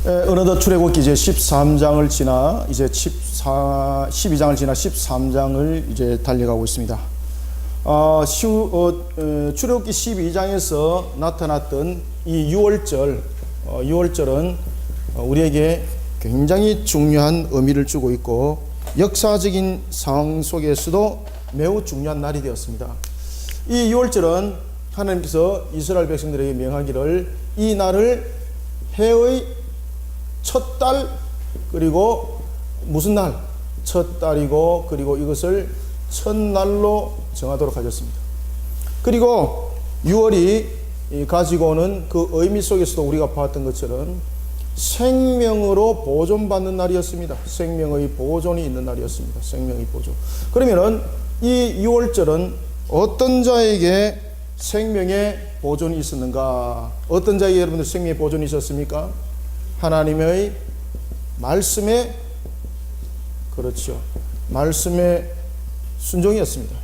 어느덧 출애굽기 이제 13장을 지나 이제 12장을 지나 13장을 이제 달려가고 있습니다. 출애굽기 12장에서 나타났던 이 6월절은 우리에게 굉장히 중요한 의미를 주고 있고 역사적인 상황 속에서도 매우 중요한 날이 되었습니다. 이 6월절은 하나님께서 이스라엘 백성들에게 명하기를 이 날을 해의 첫 달, 그리고 무슨 날? 첫 달이고, 그리고 이것을 첫날로 정하도록 하셨습니다. 그리고 6월이 가지고 오는 그 의미 속에서도 우리가 봤던 것처럼 생명으로 보존받는 날이었습니다. 생명의 보존이 있는 날이었습니다. 생명의 보존. 그러면은 이 6월절은 어떤 자에게 생명의 보존이 있었는가? 어떤 자에게 여러분들 생명의 보존이 있었습니까? 하나님의 말씀에, 그렇죠, 말씀에 순종이었습니다.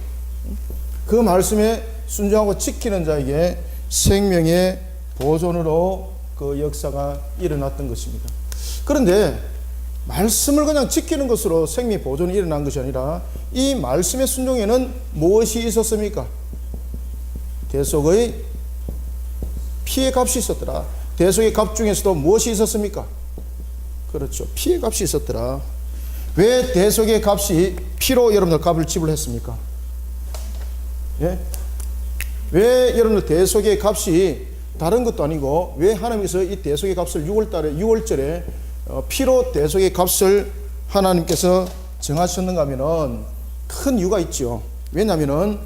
그 말씀에 순종하고 지키는 자에게 생명의 보존으로 그 역사가 일어났던 것입니다. 그런데 말씀을 그냥 지키는 것으로 생명의 보존이 일어난 것이 아니라 이 말씀의 순종에는 무엇이 있었습니까? 대속의 피의 값이 있었더라. 대속의 값 중에서도 무엇이 있었습니까? 그렇죠, 피의 값이 있었더라. 왜 대속의 값이 피로 여러분들 값을 지불했습니까? 예? 왜 여러분들 대속의 값이 다른 것도 아니고 왜 하나님께서 이 대속의 값을 6월절에 피로 대속의 값을 하나님께서 정하셨는가 하면은 큰 이유가 있죠. 왜냐하면은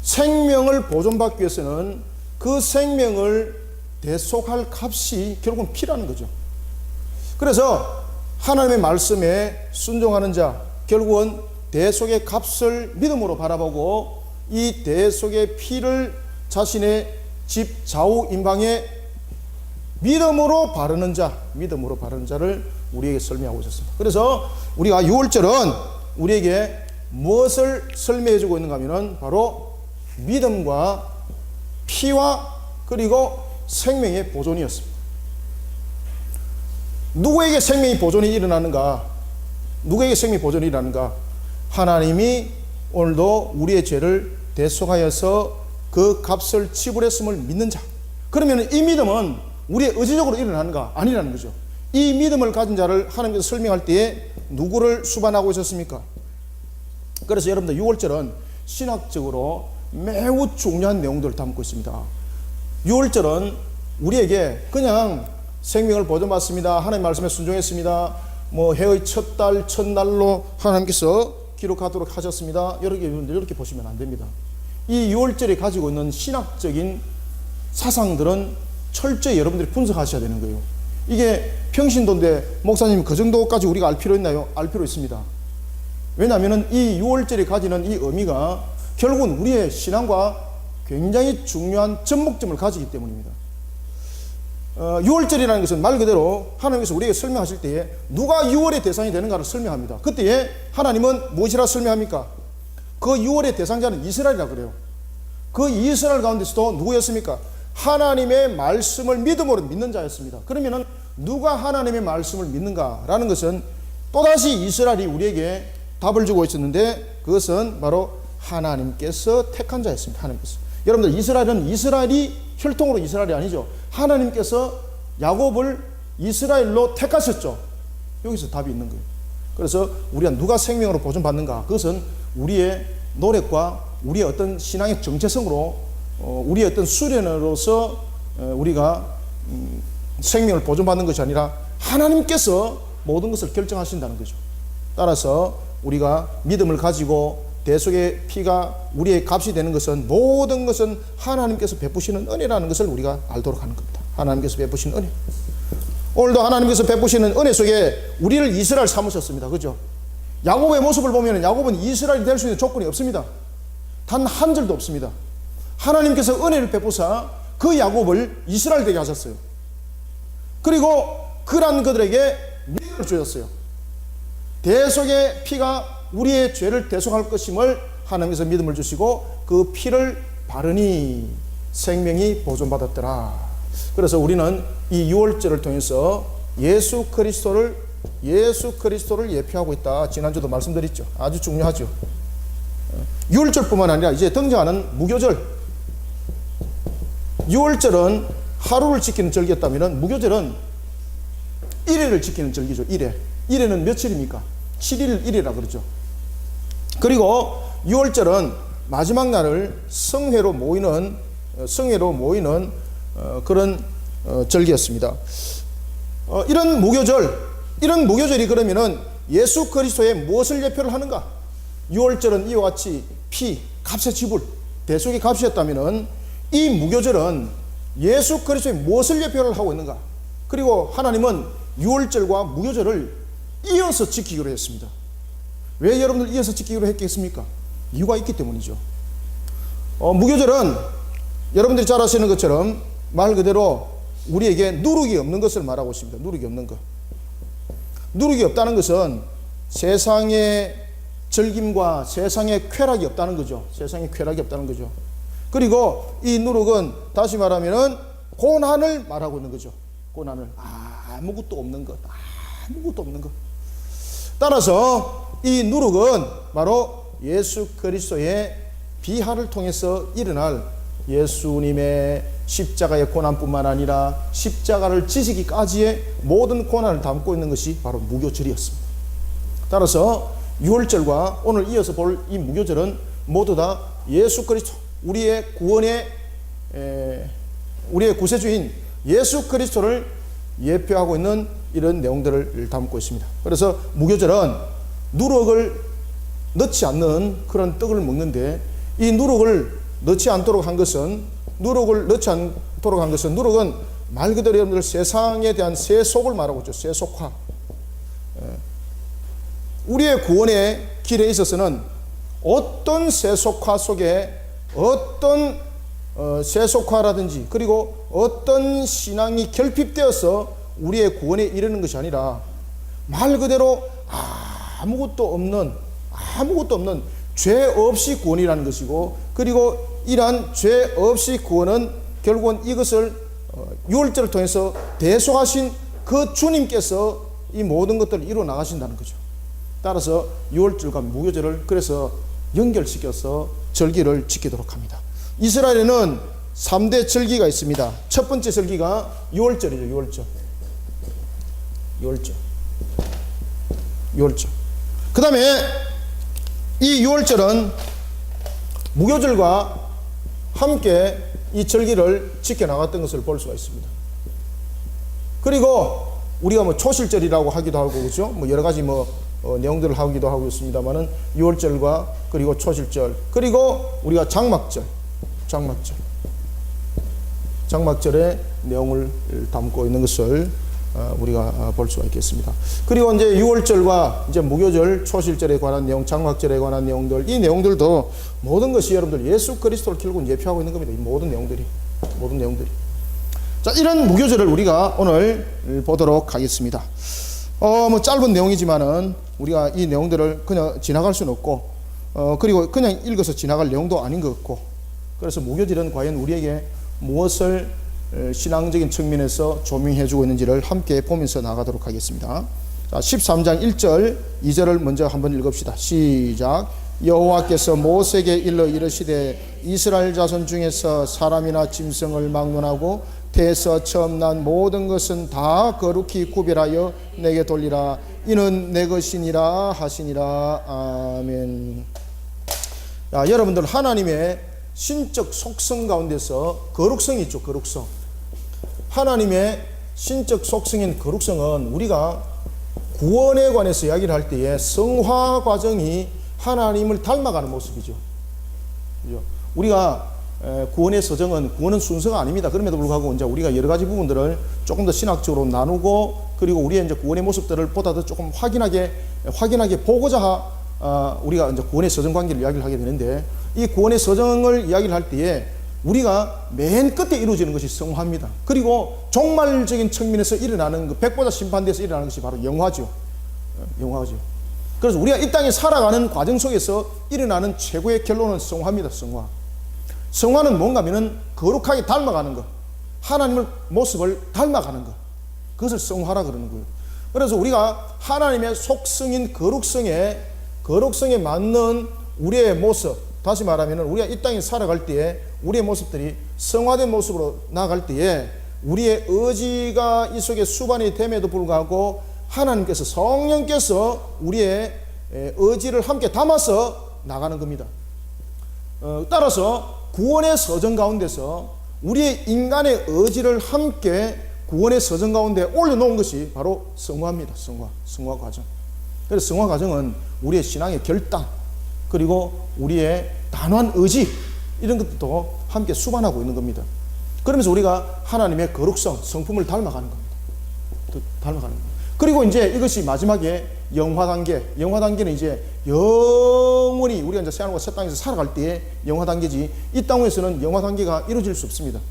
생명을 보존받기 위해서는 그 생명을 대속할 값이 결국은 피라는 거죠. 그래서 하나님의 말씀에 순종하는 자, 결국은 대속의 값을 믿음으로 바라보고 이 대속의 피를 자신의 집 좌우 임방에 믿음으로 바르는 자를 우리에게 설명하고 있었습니다. 그래서 우리가 6월절은 우리에게 무엇을 설명해 주고 있는가 하면 바로 믿음과 피와 그리고 생명의 보존이었습니다. 누구에게 생명의 보존이 일어나는가? 누구에게 생명의 보존이 일어나는가? 하나님이 오늘도 우리의 죄를 대속하여서 그 값을 지불했음을 믿는 자. 그러면 이 믿음은 우리의 의지적으로 일어나는가? 아니라는 거죠. 이 믿음을 가진 자를 하나님께서 설명할 때에 누구를 수반하고 있었습니까? 그래서 여러분들 6월절은 신학적으로 매우 중요한 내용들을 담고 있습니다. 6월절은 우리에게 그냥 생명을 보존받습니다, 하나님 말씀에 순종했습니다, 해의 첫 달, 첫날로 하나님께서 기록하도록 하셨습니다, 이렇게 보시면 안 됩니다. 이 6월절이 가지고 있는 신학적인 사상들은 철저히 여러분들이 분석하셔야 되는 거예요. 이게 평신도인데 목사님 그 정도까지 우리가 알 필요 있나요? 알 필요 있습니다. 왜냐하면 이 6월절이 가지는 이 의미가 결국은 우리의 신앙과 굉장히 중요한 접목점을 가지기 때문입니다. 6월절이라는 것은 말 그대로 하나님께서 우리에게 설명하실 때에 누가 6월의 대상이 되는가를 설명합니다. 그때에 하나님은 무엇이라 설명합니까? 그 6월의 대상자는 이스라엘이라 그래요. 그 이스라엘 가운데서도 누구였습니까? 하나님의 말씀을 믿음으로 믿는 자였습니다. 그러면은 누가 하나님의 말씀을 믿는가라는 것은 또다시 이스라엘이 우리에게 답을 주고 있었는데 그것은 바로 하나님께서 택한 자였습니다. 하나님께서. 여러분들 이스라엘이 혈통으로 이스라엘이 아니죠. 하나님께서 야곱을 이스라엘로 택하셨죠. 여기서 답이 있는 거예요. 그래서 우리가 누가 생명으로 보존받는가? 그것은 우리의 노력과 우리의 어떤 신앙의 정체성으로 우리의 어떤 수련으로서 우리가 생명을 보존받는 것이 아니라 하나님께서 모든 것을 결정하신다는 거죠. 따라서 우리가 믿음을 가지고 대속의 피가 우리의 값이 되는 것은 모든 것은 하나님께서 베푸시는 은혜라는 것을 우리가 알도록 하는 겁니다. 하나님께서 베푸시는 은혜. 오늘도 하나님께서 베푸시는 은혜 속에 우리를 이스라엘 삼으셨습니다. 그죠? 야곱의 모습을 보면 야곱은 이스라엘이 될 수 있는 조건이 없습니다. 단 한 절도 없습니다. 하나님께서 은혜를 베푸사 그 야곱을 이스라엘 되게 하셨어요. 그리고 그런 그들에게 믿음을 주셨어요. 대속의 피가 우리의 죄를 대속할 것임을 하나님께서 믿음을 주시고 그 피를 바르니 생명이 보존받았더라. 그래서 우리는 이 6월절을 통해서 예수 그리스도를 예표하고 있다. 지난주도 말씀드렸죠. 아주 중요하죠. 유월절뿐만 아니라 이제 등장하는 무교절. 유월절은 하루를 지키는 절기였다면 무교절은 1회를 지키는 절기죠. 1회. 1회는 며칠입니까? 7일 1이라 그러죠. 그리고 유월절은 마지막 날을 성회로 모이는 그런 절기였습니다. 이런 무교절이 그러면은 예수 그리스도의 무엇을 예표를 하는가? 유월절은 이와 같이 피, 값의 지불, 대속의 값이었다면은 이 무교절은 예수 그리스도의 무엇을 예표를 하고 있는가? 그리고 하나님은 유월절과 무교절을 이어서 지키기로 했습니다. 왜 여러분들 이어서 지키기로 했겠습니까? 이유가 있기 때문이죠. 무교절은 여러분들이 잘 아시는 것처럼 말 그대로 우리에게 누룩이 없는 것을 말하고 있습니다. 누룩이 없는 것. 누룩이 없다는 것은 세상의 즐김과 세상의 쾌락이 없다는 거죠. 세상의 쾌락이 없다는 거죠. 그리고 이 누룩은 다시 말하면은 고난을 말하고 있는 거죠. 고난을. 아무것도 없는 것. 아무것도 없는 것. 따라서 이 누룩은 바로 예수 그리스도의 비하를 통해서 일어날 예수님의 십자가의 고난뿐만 아니라 십자가를 지시기까지의 모든 고난을 담고 있는 것이 바로 무교절이었습니다. 따라서 유월절과 오늘 이어서 볼 이 무교절은 모두 다 예수 그리스도, 우리의 구세주인 예수 그리스도를 예표하고 있는 이런 내용들을 담고 있습니다. 그래서 무교절은 누룩을 넣지 않는 그런 떡을 먹는데, 이 누룩을 넣지 않도록 한 것은 누룩은 말 그대로 여러분들 세상에 대한 세속을 말하고 있죠. 세속화. 우리의 구원의 길에 있어서는 어떤 세속화 속에 어떤 세속화라든지 그리고 어떤 신앙이 결핍되어서 우리의 구원에 이르는 것이 아니라 말 그대로 아무것도 없는 죄 없이 구원이라는 것이고, 그리고 이러한 죄 없이 구원은 결국은 이것을 유월절을 통해서 대속하신 그 주님께서 이 모든 것들을 이루어 나가신다는 거죠. 따라서 유월절과 무교절을 그래서 연결시켜서 절기를 지키도록 합니다. 이스라엘에는 3대 절기가 있습니다. 첫 번째 절기가 유월절이죠. 유월절. 그 다음에 이 유월절은 무교절과 함께 이 절기를 지켜나갔던 것을 볼 수가 있습니다. 그리고 우리가 초실절이라고 하기도 하고, 그렇죠? 여러 가지 내용들을 하기도 하고 있습니다만은 유월절과 그리고 초실절, 그리고 우리가 장막절의 내용을 담고 있는 것을 우리가 볼 수가 있겠습니다. 그리고 이제 유월절과 이제 무교절, 초실절에 관한 내용, 장막절에 관한 내용들, 이 내용들도 모든 것이 여러분들 예수 그리스도를 결국은 예표하고 있는 겁니다. 이 모든 내용들이. 자, 이런 무교절을 우리가 오늘 보도록 하겠습니다. 짧은 내용이지만은 우리가 이 내용들을 그냥 지나갈 수는 없고, 그리고 그냥 읽어서 지나갈 내용도 아닌 것 같고, 그래서 무교절은 과연 우리에게 무엇을 신앙적인 측면에서 조명해주고 있는지를 함께 보면서 나가도록 하겠습니다. 자, 13장 1절 2절을 먼저 한번 읽읍시다. 시작. 여호와께서 모세에게 일러 이르시되 이스라엘 자손 중에서 사람이나 짐승을 막론하고 태에서 처음 난 모든 것은 다 거룩히 구별하여 내게 돌리라. 이는 내 것이니라 하시니라. 아멘. 자, 여러분들, 하나님의 신적 속성 가운데서 거룩성이 있죠. 거룩성. 하나님의 신적 속성인 거룩성은 우리가 구원에 관해서 이야기를 할 때에 성화 과정이 하나님을 닮아가는 모습이죠. 우리가 구원의 서정은 순서가 아닙니다. 그럼에도 불구하고 이제 우리가 여러 가지 부분들을 조금 더 신학적으로 나누고, 그리고 우리의 이제 구원의 모습들을 보다 더 조금 확인하게 보고자 우리가 이제 구원의 서정 관계를 이야기를 하게 되는데, 이 구원의 서정을 이야기를 할 때에 우리가 맨 끝에 이루어지는 것이 성화입니다. 그리고 종말적인 측면에서 일어나는 백보자 심판대에서 일어나는 것이 바로 영화죠. 그래서 우리가 이 땅에 살아가는 과정 속에서 일어나는 최고의 결론은 성화입니다. 성화는 뭔가 하면은 거룩하게 닮아가는 것, 하나님의 모습을 닮아가는 것. 그것을 성화라 그러는 거예요. 그래서 우리가 하나님의 속성인 거룩성에 맞는 우리의 모습, 다시 말하면 우리가 이 땅에 살아갈 때에 우리의 모습들이 성화된 모습으로 나아갈 때에 우리의 의지가 이 속에 수반이 됨에도 불구하고 하나님께서, 성령께서 우리의 의지를 함께 담아서 나가는 겁니다. 따라서 구원의 서정 가운데서 우리의 인간의 의지를 함께 구원의 서정 가운데 올려놓은 것이 바로 성화입니다. 성화 과정. 그래서 성화 과정은 우리의 신앙의 결단, 그리고 우리의 단호한 의지, 이런 것도 함께 수반하고 있는 겁니다. 그러면서 우리가 하나님의 거룩성, 성품을 닮아가는 겁니다. 그리고 이제 이것이 마지막에 영화 단계는 이제 영원히 우리가 이제 새하늘과 새 땅에서 살아갈 때의 영화 단계지, 이 땅에서는 영화 단계가 이루어질 수 없습니다.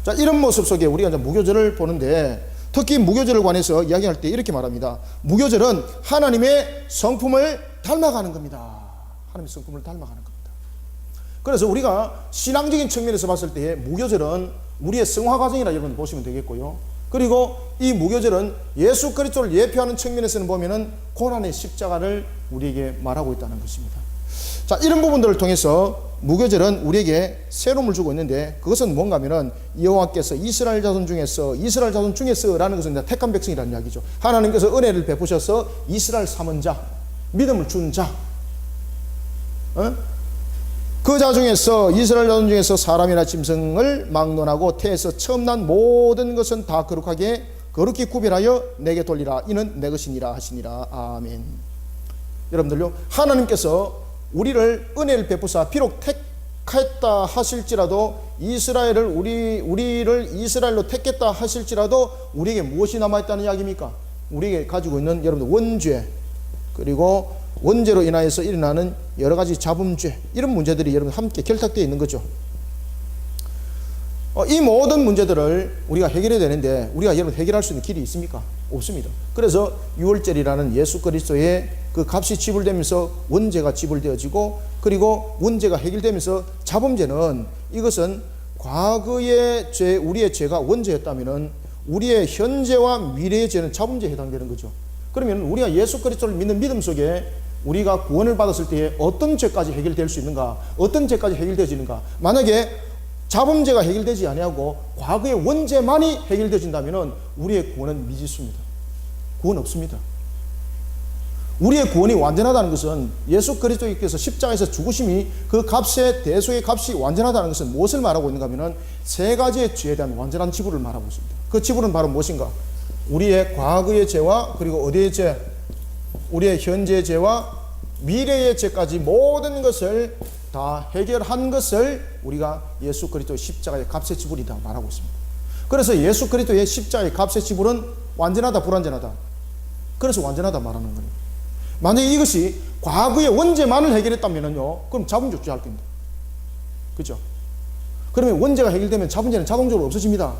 자, 이런 모습 속에 우리가 이제 무교절을 보는데, 특히 무교절을 관해서 이야기할 때 이렇게 말합니다. 무교절은 하나님의 성품을 닮아가는 겁니다. 하나님의 성품을 닮아가는 겁니다. 그래서 우리가 신앙적인 측면에서 봤을 때 무교절은 우리의 성화 과정이라 여러분 보시면 되겠고요. 그리고 이 무교절은 예수 그리스도를 예표하는 측면에서는 보면은 고난의 십자가를 우리에게 말하고 있다는 것입니다. 자, 이런 부분들을 통해서 무교절은 우리에게 새로움을 주고 있는데, 그것은 뭔가 하면은 여호와께서 이스라엘 자손 중에서라는 것은 택한 백성이라는 이야기죠. 하나님께서 은혜를 베푸셔서 이스라엘 삼은 자, 믿음을 준 자, 그 자 중에서, 이스라엘 자손 중에서 사람이나 짐승을 막론하고 태에서 처음 난 모든 것은 다 거룩히 구별하여 내게 돌리라. 이는 내 것이니라 하시니라. 아멘. 여러분들요, 하나님께서 우리를 은혜를 베푸사 비록 택했다 하실지라도, 우리를 이스라엘로 택했다 하실지라도 우리에게 무엇이 남아있다는 이야기입니까? 우리에게 가지고 있는 여러분들 원죄, 그리고 원죄로 인하여서 일어나는 여러 가지 잡음죄, 이런 문제들이 여러분 함께 결탁되어 있는 거죠. 이 모든 문제들을 우리가 해결해야 되는데, 우리가 여러분 해결할 수 있는 길이 있습니까? 없습니다. 그래서 유월절이라는 예수 그리스도의 그 값이 지불되면서 원죄가 지불되어지고, 그리고 원죄가 해결되면서 잡음죄는, 이것은 과거의 죄, 우리의 죄가 원죄였다면은 우리의 현재와 미래의 죄는 잡음죄에 해당되는 거죠. 그러면 우리가 예수 그리스도를 믿는 믿음 속에 우리가 구원을 받았을 때에 어떤 죄까지 해결될 수 있는가, 어떤 죄까지 해결되어지는가. 만약에 잡음죄가 해결되지 아니하고 과거의 원죄만이 해결되어진다면 우리의 구원은 미지수입니다. 구원 없습니다. 우리의 구원이 완전하다는 것은, 예수 그리스도께서 십자가에서 죽으심이, 그 값의 대속의 값이 완전하다는 것은 무엇을 말하고 있는가 하면 세 가지의 죄에 대한 완전한 지불을 말하고 있습니다. 그 지불은 바로 무엇인가? 우리의 과거의 죄와, 그리고 어디의 죄? 우리의 현재의 죄와 미래의 죄까지 모든 것을 다 해결한 것을 우리가 예수 그리스도의 십자가의 값의 지불이다 말하고 있습니다. 그래서 예수 그리스도의 십자가의 값의 지불은 완전하다, 불완전하다? 그래서 완전하다 말하는 거예요. 만약에 이것이 과거의 원죄만을 해결했다면요, 그럼 잡음죄 어찌할 겁니다. 그죠? 그러면 원죄가 해결되면 잡음죄는 자동적으로 없어집니다.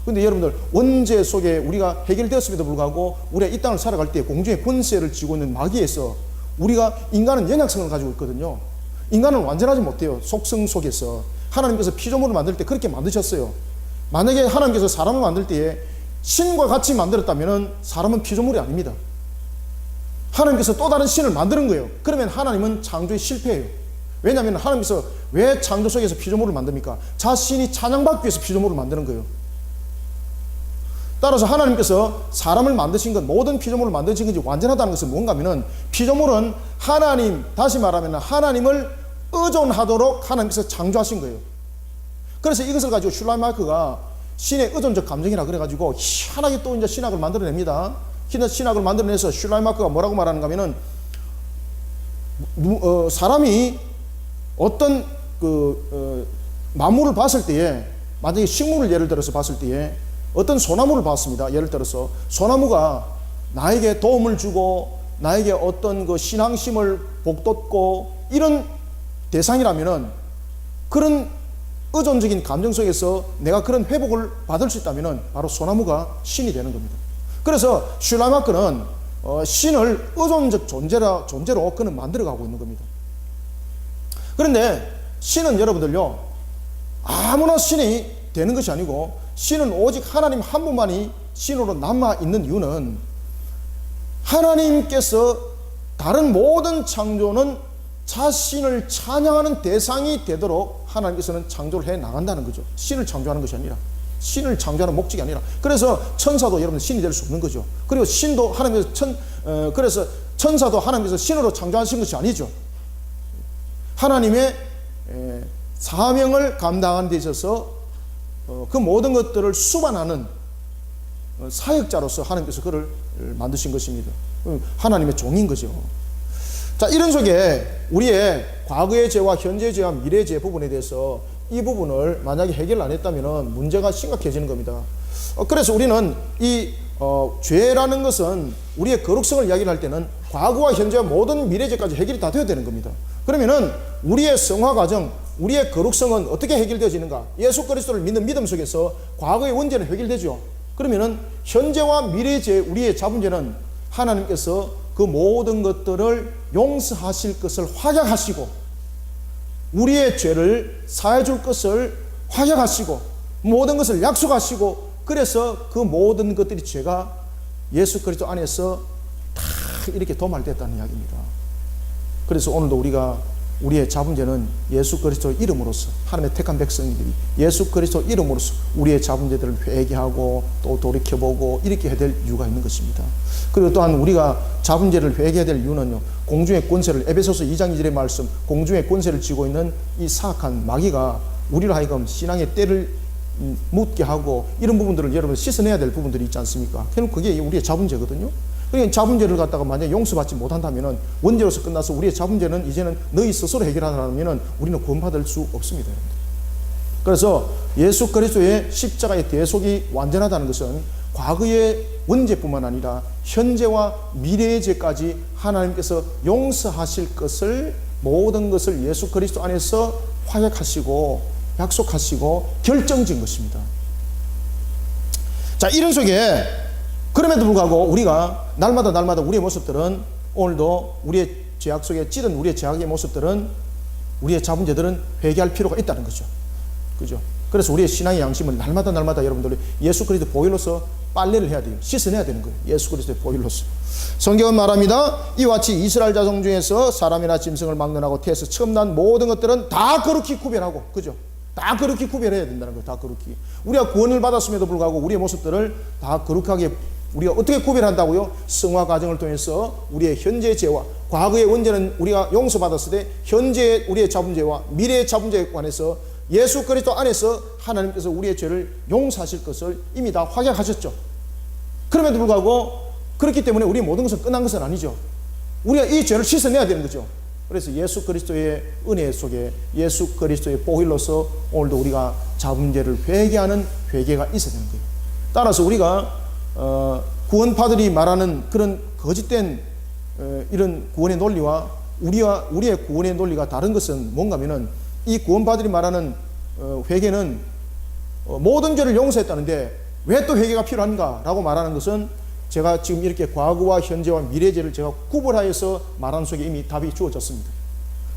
근데 여러분들, 원죄 속에 우리가 해결되었음에도 불구하고 우리가 이 땅을 살아갈 때 공중의 권세를 쥐고 있는 마귀에서, 우리가, 인간은 연약성을 가지고 있거든요. 인간은 완전하지 못해요. 속성 속에서. 하나님께서 피조물을 만들 때 그렇게 만드셨어요. 만약에 하나님께서 사람을 만들 때에 신과 같이 만들었다면 사람은 피조물이 아닙니다. 하나님께서 또 다른 신을 만드는 거예요. 그러면 하나님은 창조에 실패해요. 왜냐하면 하나님께서 왜 창조 속에서 피조물을 만듭니까? 자신이 찬양받기 위해서 피조물을 만드는 거예요. 따라서 하나님께서 사람을 만드신 것, 모든 피조물을 만드신 것이 완전하다는 것은 뭔가 하면은, 피조물은 하나님, 다시 말하면 하나님을 의존하도록 하나님께서 창조하신 거예요. 그래서 이것을 가지고 슐라이마크가 신의 의존적 감정이라 그래가지고 희한하게 또 이제 신학을 만들어냅니다. 신학을 만들어내서 슐라이마크가 뭐라고 말하는가 하면은, 사람이 어떤 만물을 봤을 때에, 만약에 식물을 예를 들어서 봤을 때에 어떤 소나무를 봤습니다. 예를 들어서 소나무가 나에게 도움을 주고 나에게 어떤 그 신앙심을 복돋고 이런 대상이라면은, 그런 의존적인 감정 속에서 내가 그런 회복을 받을 수 있다면은 바로 소나무가 신이 되는 겁니다. 그래서 슐라이마크는 신을 의존적 존재로 그는 만들어가고 있는 겁니다. 그런데 신은 여러분들요, 아무나 신이 되는 것이 아니고, 신은 오직 하나님 한 분만이 신으로 남아 있는 이유는 하나님께서 다른 모든 창조는 자신을 찬양하는 대상이 되도록 하나님께서는 창조를 해 나간다는 거죠. 신을 창조하는 것이 아니라, 신을 창조하는 목적이 아니라. 그래서 천사도 여러분 신이 될 수 없는 거죠. 그리고 신도 하나님께서 그래서 천사도 하나님께서 신으로 창조하신 것이 아니죠. 하나님의 사명을 감당하는 데 있어서 그 모든 것들을 수반하는 사역자로서 하나님께서 그를 만드신 것입니다. 하나님의 종인 거죠. 자, 이런 속에 우리의 과거의 죄와 현재의 죄와 미래의 죄 부분에 대해서 이 부분을 만약에 해결을 안 했다면 문제가 심각해지는 겁니다. 그래서 우리는 이 죄라는 것은 우리의 거룩성을 이야기를 할 때는 과거와 현재와 모든 미래 죄까지 해결이 다 되어야 되는 겁니다. 그러면은 우리의 성화 과정, 우리의 거룩성은 어떻게 해결되어지는가? 예수 그리스도를 믿는 믿음 속에서 과거의 원죄는 해결되죠. 그러면은 현재와 미래의 죄, 우리의 잡은 죄는 하나님께서 그 모든 것들을 용서하실 것을 확약하시고 우리의 죄를 사해 줄 것을 확약하시고 모든 것을 약속하시고 그래서 그 모든 것들이 죄가 예수 그리스도 안에서 다 이렇게 도말됐다는 이야기입니다. 그래서 오늘도 우리가 우리의 잡은 죄는 예수 그리스도 이름으로써 하나님의 택한 백성들이 예수 그리스도 이름으로써 우리의 잡은 죄들을 회개하고 또 돌이켜보고 이렇게 해야 될 이유가 있는 것입니다. 그리고 또한 우리가 잡은 죄를 회개해야 될 이유는요, 공중의 권세를, 에베소서 2장 2절의 말씀, 공중의 권세를 쥐고 있는 이 사악한 마귀가 우리로 하여금 신앙의 때를 묻게 하고 이런 부분들을 여러분 씻어내야 될 부분들이 있지 않습니까? 그게 우리의 잡은 죄거든요. 그러니까 잡은 죄를 갖다가 만약 용서받지 못한다면 원죄로서 끝나서 우리의 잡은 죄는 이제는 너희 스스로 해결하라면 우리는 구원받을 수 없습니다. 그래서 예수 그리스도의 십자가의 대속이 완전하다는 것은 과거의 원죄뿐만 아니라 현재와 미래의 죄까지 하나님께서 용서하실 것을 모든 것을 예수 그리스도 안에서 화약하시고 약속하시고 결정진 것입니다. 자, 이런 속에 그럼에도 불구하고 우리가 날마다 우리의 모습들은 오늘도 우리의 죄악 속에 찌든 우리의 죄악의 모습들은 우리의 잡은 죄들은 회개할 필요가 있다는 거죠. 그죠? 그래서 우리의 신앙의 양심을 날마다 여러분들이 예수 그리스도 보혈로서 빨래를 해야 돼요. 씻어내야 되는 거예요. 예수 그리스도의 보혈로서. 성경은 말합니다. 이와 같이 이스라엘 자손 중에서 사람이나 짐승을 막론하고 태에서 처음 난 모든 것들은 다 거룩히 구별하고, 그죠? 다 거룩히 구별해야 된다는 거예요. 다 거룩히. 우리가 구원을 받았음에도 불구하고 우리의 모습들을 다 거룩하게 우리가 어떻게 구별한다고요? 성화 과정을 통해서 우리의 현재의 죄와 과거의 원죄는 우리가 용서받았을 때 현재의 우리의 잡은 죄와 미래의 잡은 죄에 관해서 예수 그리스도 안에서 하나님께서 우리의 죄를 용서하실 것을 이미 다 확약하셨죠. 그럼에도 불구하고 그렇기 때문에 우리의 모든 것은 끝난 것은 아니죠. 우리가 이 죄를 씻어내야 되는 거죠. 그래서 예수 그리스도의 은혜 속에 예수 그리스도의 보혈로서 오늘도 우리가 잡은 죄를 회개하는 회개가 있어야 되는 거예요. 따라서 우리가 구원파들이 말하는 그런 거짓된 이런 구원의 논리와 우리의 구원의 논리가 다른 것은 뭔가 하면은 이 구원파들이 말하는 회개는 모든 죄를 용서했다는데 왜 또 회개가 필요한가 라고 말하는 것은 제가 지금 이렇게 과거와 현재와 미래의 죄를 제가 구분하여서 말하는 속에 이미 답이 주어졌습니다.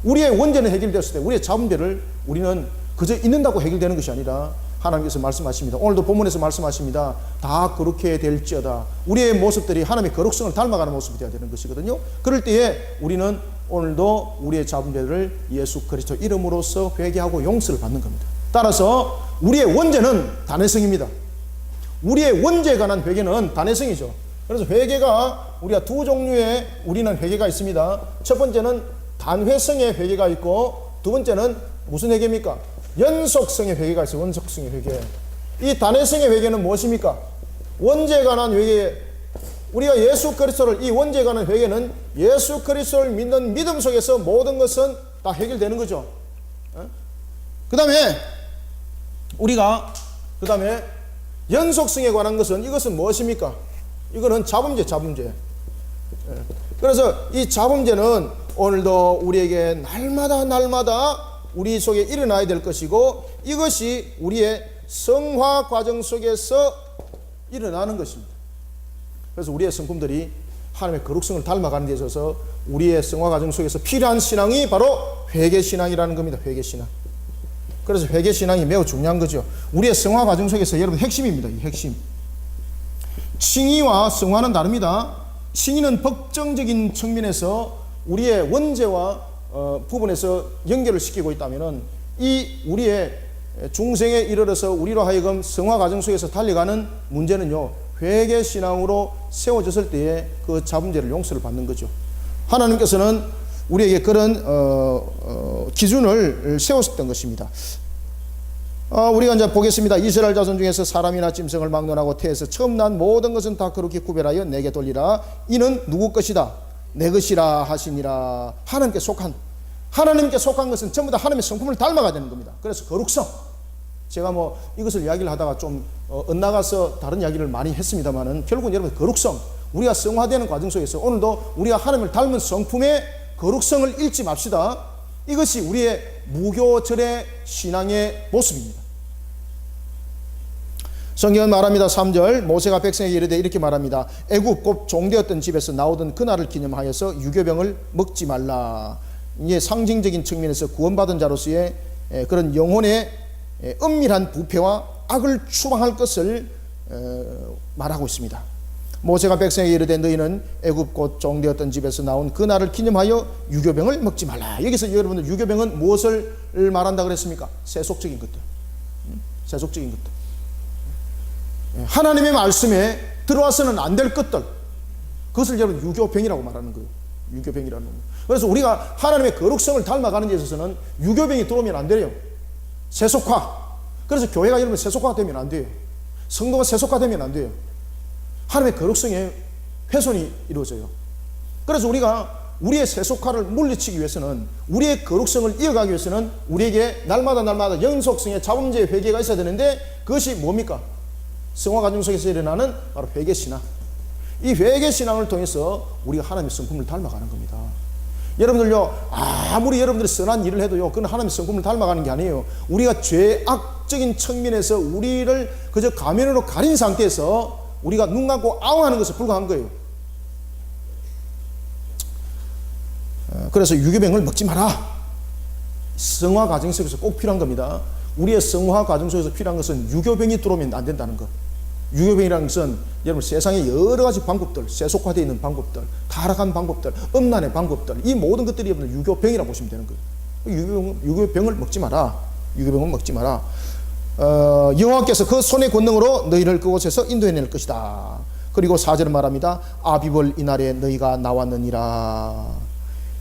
우리의 원죄는 해결되었을 때 우리의 잡은 죄를 우리는 그저 있는다고 해결되는 것이 아니라 하나님께서 말씀하십니다. 오늘도 본문에서 말씀하십니다. 다 그렇게 될지어다. 우리의 모습들이 하나님의 거룩성을 닮아가는 모습이 되어야 되는 것이거든요. 그럴 때에 우리는 오늘도 우리의 잡은 죄를 예수 그리스도 이름으로써 회개하고 용서를 받는 겁니다. 따라서 우리의 원죄는 단회성입니다. 우리의 원죄에 관한 회개는 단회성이죠. 그래서 회개가 우리가 두 종류의 우리는 회개가 있습니다. 첫 번째는 단회성의 회개가 있고 두 번째는 무슨 회개입니까? 연속성의 회개가 있어요. 연속성의 회개. 이 단회성의 회개는 무엇입니까? 원죄에 관한 회개. 우리가 예수 그리스도를 이 원죄에 관한 회개는 예수 그리스도를 믿는 믿음 속에서 모든 것은 다 해결되는 거죠. 그 다음에 우리가 연속성에 관한 것은 이것은 무엇입니까? 이거는 잡음죄. 그래서 이 잡음죄는 오늘도 우리에게 날마다 우리 속에 일어나야 될 것이고 이것이 우리의 성화 과정 속에서 일어나는 것입니다. 그래서 우리의 성품들이 하나님의 거룩성을 닮아가는 데 있어서 우리의 성화 과정 속에서 필요한 신앙이 바로 회개신앙이라는 겁니다. 회개신앙. 그래서 회개신앙이 매우 중요한 거죠. 우리의 성화 과정 속에서 여러분 핵심입니다. 이 핵심. 칭의와 성화는 다릅니다. 칭의는 법정적인 측면에서 우리의 원죄와 부분에서 연결을 시키고 있다면은, 이 우리의 중생에 이르러서 우리로 하여금 성화 과정 속에서 달려가는 문제는요, 회개 신앙으로 세워졌을 때에 그 잡음죄를 용서를 받는 거죠. 하나님께서는 우리에게 그런 기준을 세웠던 것입니다. 우리가 이제 보겠습니다. 이스라엘 자손 중에서 사람이나 짐승을 막론하고 태에서 처음 난 모든 것은 다 그렇게 구별하여 내게 돌리라. 이는 누구 것이다? 내 것이라 하시니라. 하나님께 속한 것은 전부 다 하나님의 성품을 닮아가야 되는 겁니다. 그래서 거룩성. 제가 뭐 이것을 이야기를 하다가 좀 엇나가서 다른 이야기를 많이 했습니다만은, 결국은 여러분 거룩성, 우리가 성화되는 과정 속에서 오늘도 우리가 하나님을 닮은 성품의 거룩성을 잃지 맙시다. 이것이 우리의 무교절의 신앙의 모습입니다. 성경은 말합니다. 3절, 모세가 백성에게 이르되 이렇게 말합니다. 애굽 곧 종되었던 집에서 나오던 그날을 기념하여서 유교병을 먹지 말라. 이게 상징적인 측면에서 구원받은 자로서의 그런 영혼의 은밀한 부패와 악을 추방할 것을 말하고 있습니다. 모세가 백성에게 이르되 너희는 애굽 곧 종되었던 집에서 나온 그날을 기념하여 유교병을 먹지 말라. 여기서 여러분들 유교병은 무엇을 말한다 그랬습니까? 세속적인 것들. 세속적인 것들. 하나님의 말씀에 들어와서는 안 될 것들. 그것을 여러분 유교병이라고 말하는 거예요. 유교병이라는 겁니다. 그래서 우리가 하나님의 거룩성을 닮아가는 데 있어서는 유교병이 들어오면 안 돼요. 세속화. 그래서 교회가 여러분 세속화되면 안 돼요. 성도가 세속화되면 안 돼요. 하나님의 거룩성에 훼손이 이루어져요. 그래서 우리가 우리의 세속화를 물리치기 위해서는, 우리의 거룩성을 이어가기 위해서는 우리에게 날마다 영속성의 자범죄의 회개가 있어야 되는데, 그것이 뭡니까? 성화 과정 속에서 일어나는 바로 회개신앙. 이 회개신앙을 통해서 우리가 하나님의 성품을 닮아가는 겁니다. 여러분들요, 아무리 여러분들이 선한 일을 해도요, 그건 하나님의 성품을 닮아가는 게 아니에요. 우리가 죄악적인 측면에서 우리를 그저 가면으로 가린 상태에서 우리가 눈 감고 아웅하는 것에 불과한 거예요. 그래서 유교병을 먹지 마라. 성화 과정 속에서 꼭 필요한 겁니다. 우리의 성화 과정 속에서 필요한 것은 유교병이 들어오면 안 된다는 것. 유교병이라는 것은 여러분 세상에 여러 가지 방법들, 세속화되어 있는 방법들, 타락한 방법들, 음란의 방법들, 이 모든 것들이 여러분 유교병이라고 보시면 되는 거예요. 유교병을 먹지 마라. 유교병을 먹지 마라. 여호와께서 그 손의 권능으로 너희를 그곳에서 인도해낼 것이다. 그리고 4절은 말합니다. 아비벌 이날에 너희가 나왔느니라.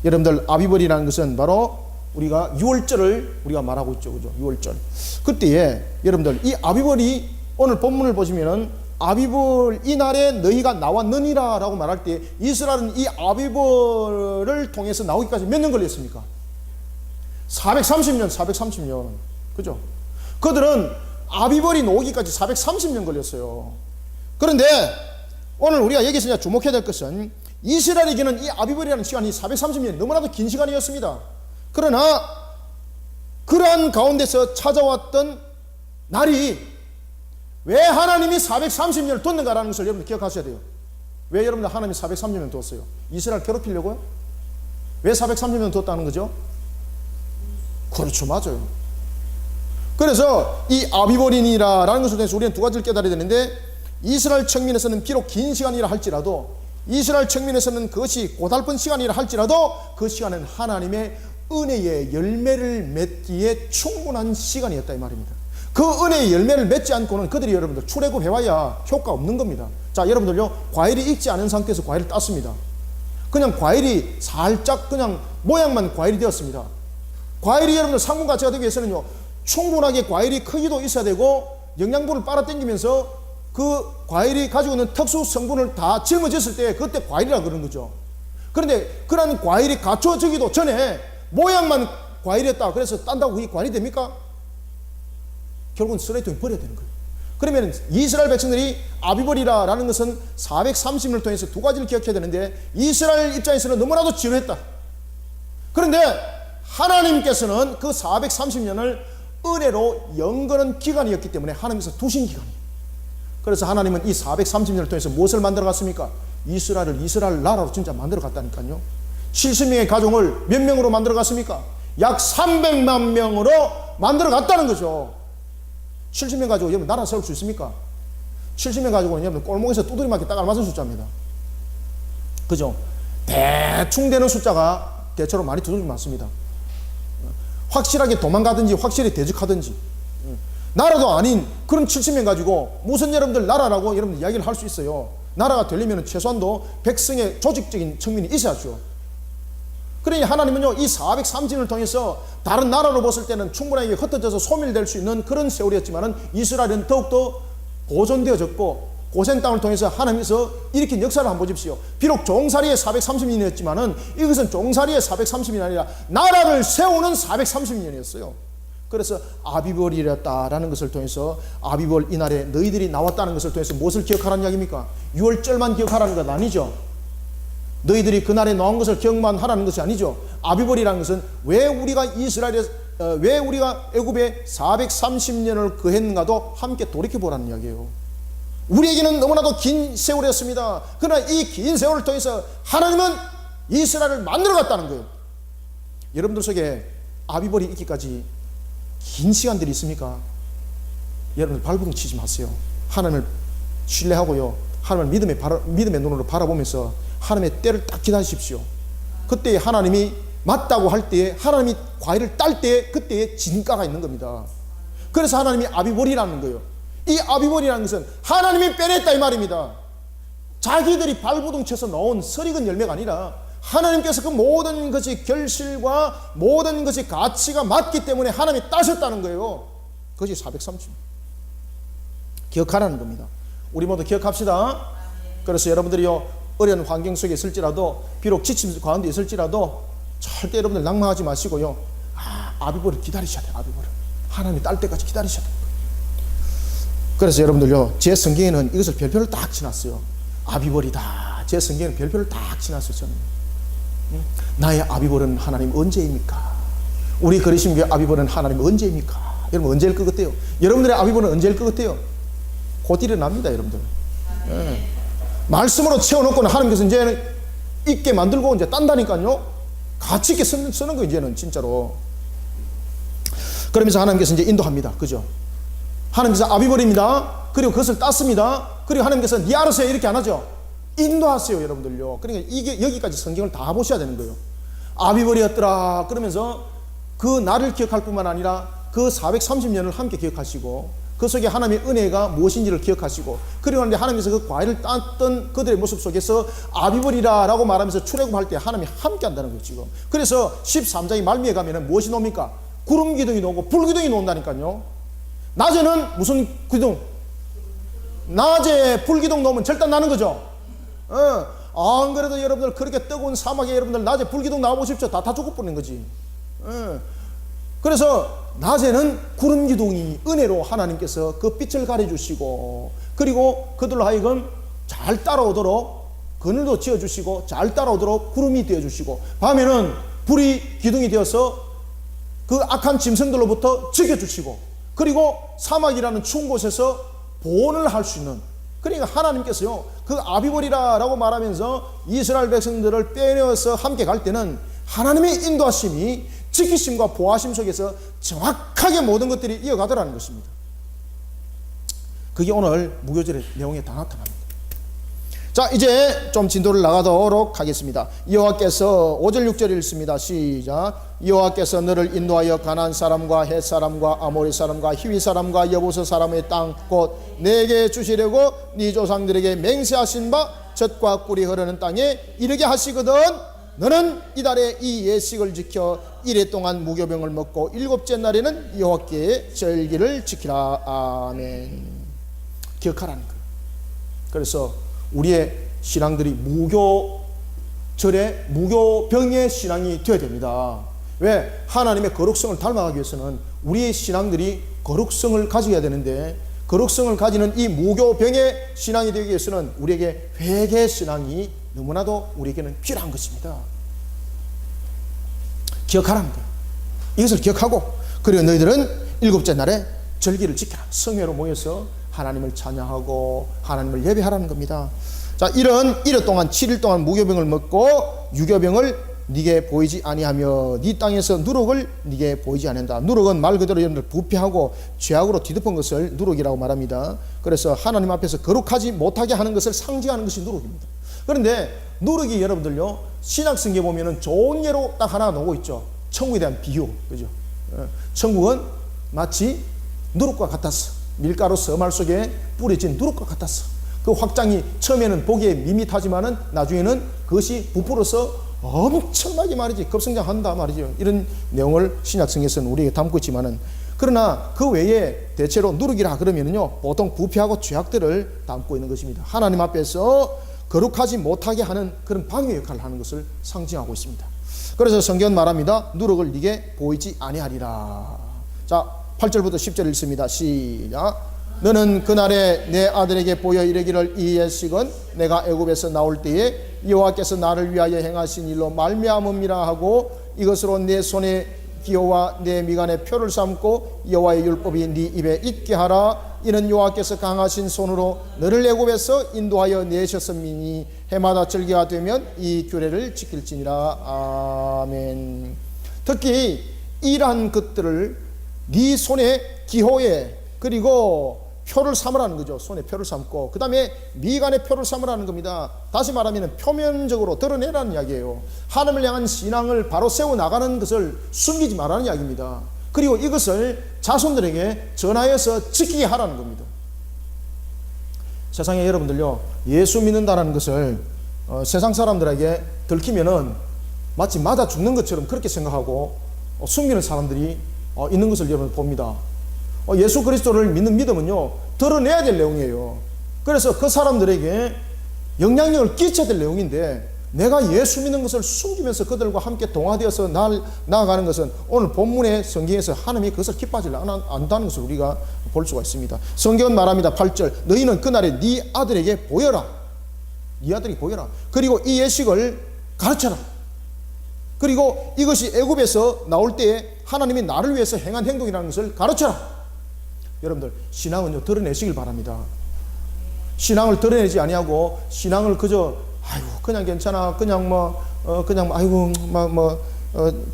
여러분들, 아비벌이라는 것은 바로 우리가 6월절을 우리가 말하고 있죠. 그죠? 6월절. 그때에 여러분들, 이 아비벌이 오늘 본문을 보시면은 아비벌 이날에 너희가 나왔느니라 라고 말할 때, 이스라엘은 이 아비벌을 통해서 나오기까지 몇 년 걸렸습니까? 430년. 그죠? 그들은 아비벌이 나오기까지 430년 걸렸어요. 그런데 오늘 우리가 여기서 이제 주목해야 될 것은, 이스라엘에게는 이 아비벌이라는 시간이 430년이 너무나도 긴 시간이었습니다. 그러나 그러한 가운데서 찾아왔던 날이, 왜 하나님이 430년을 뒀는가라는 것을 여러분 기억하셔야 돼요. 왜 여러분들 하나님이 430년 뒀어요? 이스라엘 괴롭히려고요? 왜 430년 뒀다는 거죠? 그렇죠, 맞아요. 그래서 이 아비벌이니라라는 것을 통해서 우리는 두 가지를 깨달아야 되는데, 이스라엘 측면에서는 비록 긴 시간이라 할지라도, 이스라엘 측면에서는 그것이 고달픈 시간이라 할지라도, 그 시간은 하나님의 은혜의 열매를 맺기에 충분한 시간이었다 이 말입니다. 그 은혜의 열매를 맺지 않고는 그들이 여러분들 출애굽해와야 효과 없는 겁니다. 자, 여러분들요, 과일이 익지 않은 상태에서 과일을 땄습니다. 그냥 과일이 살짝 그냥 모양만 과일이 되었습니다. 과일이 여러분들 상품 가치가 되기 위해서는요, 충분하게 과일이 크기도 있어야 되고 영양분을 빨아당기면서 그 과일이 가지고 있는 특수 성분을 다 짊어졌을 때 그때 과일이라 그러는 거죠. 그런데 그런 과일이 갖춰지기도 전에 모양만 과일이었다 그래서 딴다고 그게 과일이 됩니까? 결국은 쓰레기통에 버려야 되는 거예요. 그러면 이스라엘 백성들이 아비벌이라는 것은 430년을 통해서 두 가지를 기억해야 되는데, 이스라엘 입장에서는 너무나도 지루했다. 그런데 하나님께서는 그 430년을 은혜로 연거는 기간이었기 때문에 하나님께서 두신 기간이에요. 그래서 하나님은 이 430년을 통해서 무엇을 만들어 갔습니까? 이스라엘을 이스라엘 나라로 진짜 만들어 갔다니까요. 70명의 가정을 몇 명으로 만들어 갔습니까? 약 300만 명으로 만들어 갔다는 거죠. 70명 가지고 여러분 나라 세울 수 있습니까? 70명 가지고는 여러분 골목에서 두드리 맞게 딱 알맞은 숫자입니다. 그죠? 대충 되는 숫자가 대체로 많이 두드리 맞습니다. 확실하게 도망가든지 확실히 대적하든지. 나라도 아닌 그런 70명 가지고 무슨 여러분들 나라라고 여러분들 이야기를 할 수 있어요. 나라가 되려면 최소한도 백성의 조직적인 측면이 있어야죠. 그러니 하나님은요, 이 430년을 통해서 다른 나라로 봤을 때는 충분하게 흩어져서 소멸될 수 있는 그런 세월이었지만은 이스라엘은 더욱더 보존되어졌고 고센 땅을 통해서 하나님께서 일으킨 역사를 한번 보십시오. 비록 종살이의 430년이었지만은 이것은 종살이의 430년이 아니라 나라를 세우는 430년이었어요. 그래서 아비벌이었다라는 것을 통해서 아비벌 이날에 너희들이 나왔다는 것을 통해서 무엇을 기억하라는 이야기입니까? 6월절만 기억하라는 것 아니죠. 너희들이 그날에 나온 것을 기억만 하라는 것이 아니죠. 아비벌이라는 것은 왜 우리가 왜 우리가 애굽에 430년을 거했는가도 함께 돌이켜보라는 이야기예요. 우리에게는 너무나도 긴 세월이었습니다. 그러나 이 긴 세월을 통해서 하나님은 이스라엘을 만들어갔다는 거예요. 여러분들 속에 아비벌이 있기까지 긴 시간들이 있습니까? 여러분들 발버둥 치지 마세요. 하나님을 신뢰하고요, 하나님을 믿음의 눈으로 바라보면서 하나님의 때를 딱 기다리십시오. 그때 하나님이 맞다고 할 때에, 하나님이 과일을 딸 때에 그때에 진가가 있는 겁니다. 그래서 하나님이 아비벌이라는 거예요. 이 아비벌이라는 것은 하나님이 빼냈다 이 말입니다. 자기들이 발버둥 쳐서 넣은 설익은 열매가 아니라 하나님께서 그 모든 것이 결실과 모든 것이 가치가 맞기 때문에 하나님이 따셨다는 거예요. 그것이 430. 기억하라는 겁니다. 우리 모두 기억합시다. 그래서 여러분들이요, 어려운 환경 속에 있을지라도, 비록 지침 가운데 있을지라도 절대 여러분들 낭망하지 마시고요, 아비벌을 기다리셔야 돼요. 아비벌을 하나님이 딸 때까지 기다리셔야 돼요. 그래서 여러분들요, 제 성경에는 이것을 별표를 딱 지났어요. 아비벌이다. 제 성경에는 별표를 딱 지났어요. 저는 나의 아비벌은 하나님 언제입니까? 우리 그리심교회 아비벌은 하나님 언제입니까? 여러분 언제일 것 같아요? 여러분들의 아비벌은 언제일 것 같아요? 곧 일어납니다. 여러분들. 네. 말씀으로 채워놓고는 하나님께서 이제는 있게 만들고 이제 딴다니까요. 가치 있게 쓰는 거 이제는 진짜로. 그러면서 하나님께서 이제 인도합니다. 그죠? 하나님께서 아비벌입니다. 그리고 그것을 땄습니다. 그리고 하나님께서 니 알아서요 이렇게 안 하죠. 인도하세요, 여러분들요. 그러니까 이게 여기까지 성경을 다 보셔야 되는 거예요. 아비벌이었더라 그러면서 그 날을 기억할 뿐만 아니라 그 430년을 함께 기억하시고 그 속에 하나님의 은혜가 무엇인지를 기억하시고, 그리고 하나님께서 그 과일을 땄던 그들의 모습 속에서 아비벌이라라고 말하면서 출애굽할 때 하나님이 함께 한다는 거예요, 지금. 그래서 13장의 말미에 가면은 무엇이 나옵니까? 구름 기둥이 나오고 불 기둥이 나온다니까요. 낮에는 무슨 기둥? 낮에 불 기둥 나오면 절단 나는 거죠. 안 그래도 여러분들 그렇게 뜨거운 사막에 여러분들 낮에 불 기둥 나와보십시오. 다 죽어버리는 거지. 그래서 낮에는 구름 기둥이 은혜로 하나님께서 그 빛을 가려주시고, 그리고 그들로 하여금 잘 따라오도록 그늘도 지어주시고 잘 따라오도록 구름이 되어주시고, 밤에는 불이 기둥이 되어서 그 악한 짐승들로부터 지켜주시고, 그리고 사막이라는 추운 곳에서 보온을 할 수 있는, 그러니까 하나님께서요 그 아비벌이라고 말하면서 이스라엘 백성들을 빼내어서 함께 갈 때는 하나님의 인도하심이 지키심과 보호하심 속에서 정확하게 모든 것들이 이어가더라는 것입니다. 그게 오늘 무교절의 내용에 다 나타납니다. 자, 이제 좀 진도를 나가도록 하겠습니다. 여호와께서 5절 6절 읽습니다. 시작. 여호와께서 너를 인도하여 가나안 사람과 헷 사람과 아모리 사람과 히위 사람과 여부스 사람의 땅 곧 내게 주시려고 네 조상들에게 맹세하신 바 젖과 꿀이 흐르는 땅에 이르게 하시거든 너는 이달에 이 예식을 지켜 이래 동안 무교병을 먹고 일곱째 날에는 여호와께 절기를 지키라. 아멘. 기억하라는 거예요. 그래서 우리의 신앙들이 무교절에 무교병의 신앙이 되어야 됩니다. 왜? 하나님의 거룩성을 닮아가기 위해서는 우리의 신앙들이 거룩성을 가져야 되는데, 거룩성을 가지는 이 무교병의 신앙이 되기 위해서는 우리에게 회개 신앙이 너무나도 우리에게는 필요한 것입니다. 기억하라는 거예요. 이것을 기억하고, 그리고 너희들은 일곱째 날에 절기를 지켜라. 성회로 모여서 하나님을 찬양하고 하나님을 예배하라는 겁니다. 자, 이런 일흘 동안 7일 동안 무교병을 먹고 유교병을 네게 보이지 아니하며 네 땅에서 누룩을 네게 보이지 않는다. 누룩은 말 그대로 여러분들 부패하고 죄악으로 뒤덮은 것을 누룩이라고 말합니다. 그래서 하나님 앞에서 거룩하지 못하게 하는 것을 상징하는 것이 누룩입니다. 그런데 누룩이 여러분들요, 신약성경에 보면은 좋은 예로 딱 하나 나오고 있죠. 천국에 대한 비유, 그죠? 천국은 마치 누룩과 같았어. 밀가루 서말 속에 뿌려진 누룩과 같았어. 그 확장이 처음에는 보기에 밋밋하지만은 나중에는 그것이 부풀어서 엄청나게 말이지 급성장한다 말이죠. 이런 내용을 신약성에서는 우리에게 담고 있지만은, 그러나 그 외에 대체로 누룩이라 그러면은요, 보통 부패하고 죄악들을 담고 있는 것입니다. 하나님 앞에서 거룩하지 못하게 하는 그런 방해 역할을 하는 것을 상징하고 있습니다. 그래서 성경은 말합니다. 누룩을 네게 보이지 아니하리라. 자, 8절부터 10절 읽습니다. 시작. 너는 그날에 내 아들에게 보여 이르기를 이 예식은 내가 애굽에서 나올 때에 여호와께서 나를 위하여 행하신 일로 말미암음이라 하고 이것으로 내 손에 기호와 내 미간에 표를 삼고 여호와의 율법이 네 입에 있게 하라. 이는 여호와께서 강하신 손으로 너를 애굽에서 인도하여 내셨음이니 해마다 절기가 되면 이 규례를 지킬지니라. 아멘. 특히 이러한 것들을 네 손에 기호에 그리고 표를 삼으라는 거죠. 손에 표를 삼고 그 다음에 미간에 표를 삼으라는 겁니다. 다시 말하면 표면적으로 드러내라는 이야기예요. 하나님을 향한 신앙을 바로 세워나가는 것을 숨기지 말라는 이야기입니다. 그리고 이것을 자손들에게 전하여서 지키게 하라는 겁니다. 세상에 여러분들요, 예수 믿는다는 것을 세상 사람들에게 들키면은 마치 맞아 죽는 것처럼 그렇게 생각하고 숨기는 사람들이 있는 것을 여러분 봅니다. 예수 그리스도를 믿는 믿음은요, 드러내야 될 내용이에요. 그래서 그 사람들에게 영향력을 끼쳐야 될 내용인데, 내가 예수 믿는 것을 숨기면서 그들과 함께 동화되어서 나아가는 것은 오늘 본문의 성경에서 하나님이 그것을 기뻐하지 않는다는 것을 우리가 볼 수가 있습니다. 성경은 말합니다. 8절 너희는 그날에 네 아들에게 보여라. 네 아들에게 보여라. 그리고 이 예식을 가르쳐라. 그리고 이것이 애굽에서 나올 때에 하나님이 나를 위해서 행한 행동이라는 것을 가르쳐라. 여러분들, 신앙은요, 드러내시길 바랍니다. 신앙을 드러내지 아니하고 신앙을 그저 아이고 그냥 괜찮아, 그냥 아이고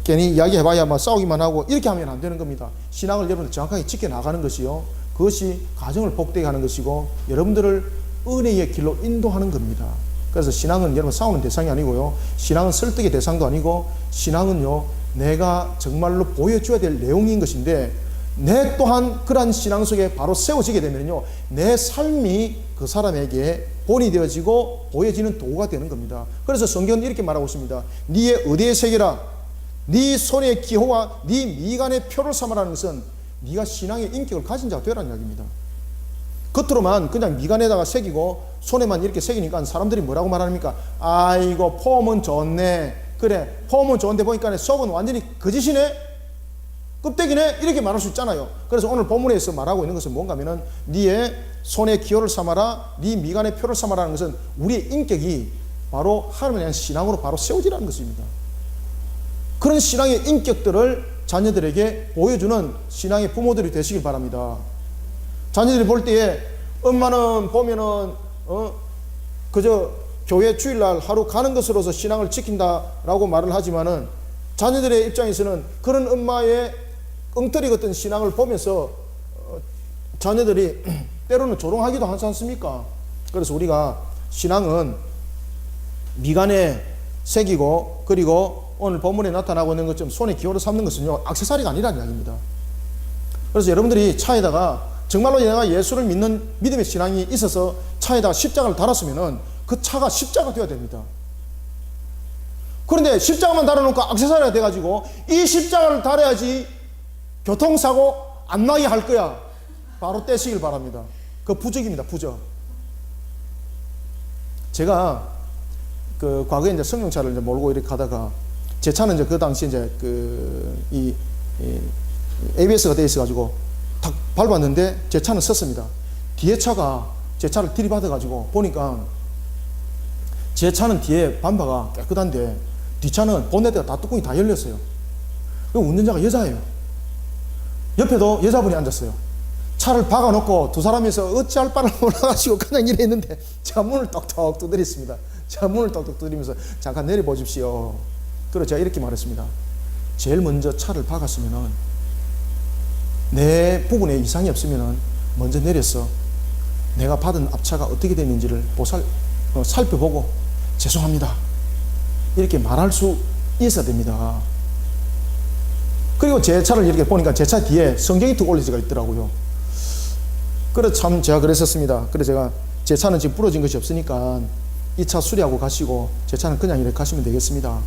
괜히 이야기해봐야 싸우기만 하고 이렇게 하면 안 되는 겁니다. 신앙을 여러분들 정확하게 지켜나가는 것이요, 그것이 가정을 복되게 하는 것이고 여러분들을 은혜의 길로 인도하는 겁니다. 그래서 신앙은 여러분 싸우는 대상이 아니고요, 신앙은 설득의 대상도 아니고, 신앙은요 내가 정말로 보여줘야 될 내용인 것인데, 내 또한 그러한 신앙 속에 바로 세워지게 되면요, 내 삶이 그 사람에게 본이 되어지고 보여지는 도구가 되는 겁니다. 그래서 성경은 이렇게 말하고 있습니다. 네의 의대에 새겨라. 네 손의 기호와 네 미간의 표를 삼으라는 것은 네가 신앙의 인격을 가진 자가 되라는 이야기입니다. 겉으로만 그냥 미간에다가 새기고 손에만 이렇게 새기니까 사람들이 뭐라고 말합니까? 아이고 폼은 좋네. 그래, 폼은 좋은데 보니까 속은 완전히 거짓이네, 껍데기네, 이렇게 말할 수 있잖아요. 그래서 오늘 본문에서 말하고 있는 것은 뭔가 하면은 네의 손에 기호를 삼아라, 네 미간에 표를 삼아라는 것은 우리의 인격이 바로 하나님에 대한 신앙으로 바로 세워지라는 것입니다. 그런 신앙의 인격들을 자녀들에게 보여주는 신앙의 부모들이 되시길 바랍니다. 자녀들이 볼 때에 엄마는 보면은 그저 교회 주일날 하루 가는 것으로서 신앙을 지킨다라고 말을 하지만은, 자녀들의 입장에서는 그런 엄마의 엉터리 같은 신앙을 보면서 자녀들이 때로는 조롱하기도 하지 않습니까? 그래서 우리가 신앙은 미간에 새기고, 그리고 오늘 본문에 나타나고 있는 것처럼 손에 기호를 삼는 것은요, 액세서리가 아니라는 이야기입니다. 그래서 여러분들이 차에다가 정말로 내가 예수를 믿는 믿음의 신앙이 있어서 차에다가 십자가를 달았으면은 그 차가 십자가 되어야 됩니다. 그런데 십자가만 달아놓고 액세서리가 돼가지고 이 십자가를 달아야지 교통사고 안 나게 할 거야, 바로 떼시길 바랍니다. 그 부적입니다, 부적. 제가 그 과거에 이제 승용차를 이제 몰고 이렇게 가다가, 제 차는 이제 그 당시 이제 이 ABS가 돼 있어가지고 탁 밟았는데 제 차는 섰습니다. 뒤에 차가 제 차를 들이받아가지고 보니까 제 차는 뒤에 밤바가 깨끗한데 뒷차는 본네트가 다 뚜껑이 다 열렸어요. 그리고 운전자가 여자예요. 옆에도 여자분이 앉았어요. 차를 박아놓고 두 사람이서 어찌할 바를 몰라가지고 그냥 이래 있는데 제가 문을 똑똑 두드렸습니다. 제가 문을 똑똑 두드리면서 잠깐 내려보십시오. 그래서 제가 이렇게 말했습니다. 제일 먼저 차를 박았으면은 내 부분에 이상이 없으면은 먼저 내려서 내가 받은 앞차가 어떻게 됐는지를 살펴보고 죄송합니다 이렇게 말할 수 있어야 됩니다. 그리고 제 차를 이렇게 보니까 제 차 뒤에 성경이 두 올리지가 있더라고요. 그래서 참 제가 그랬었습니다. 그래서 제가 제 차는 지금 부러진 것이 없으니까 이 차 수리하고 가시고 제 차는 그냥 이렇게 가시면 되겠습니다.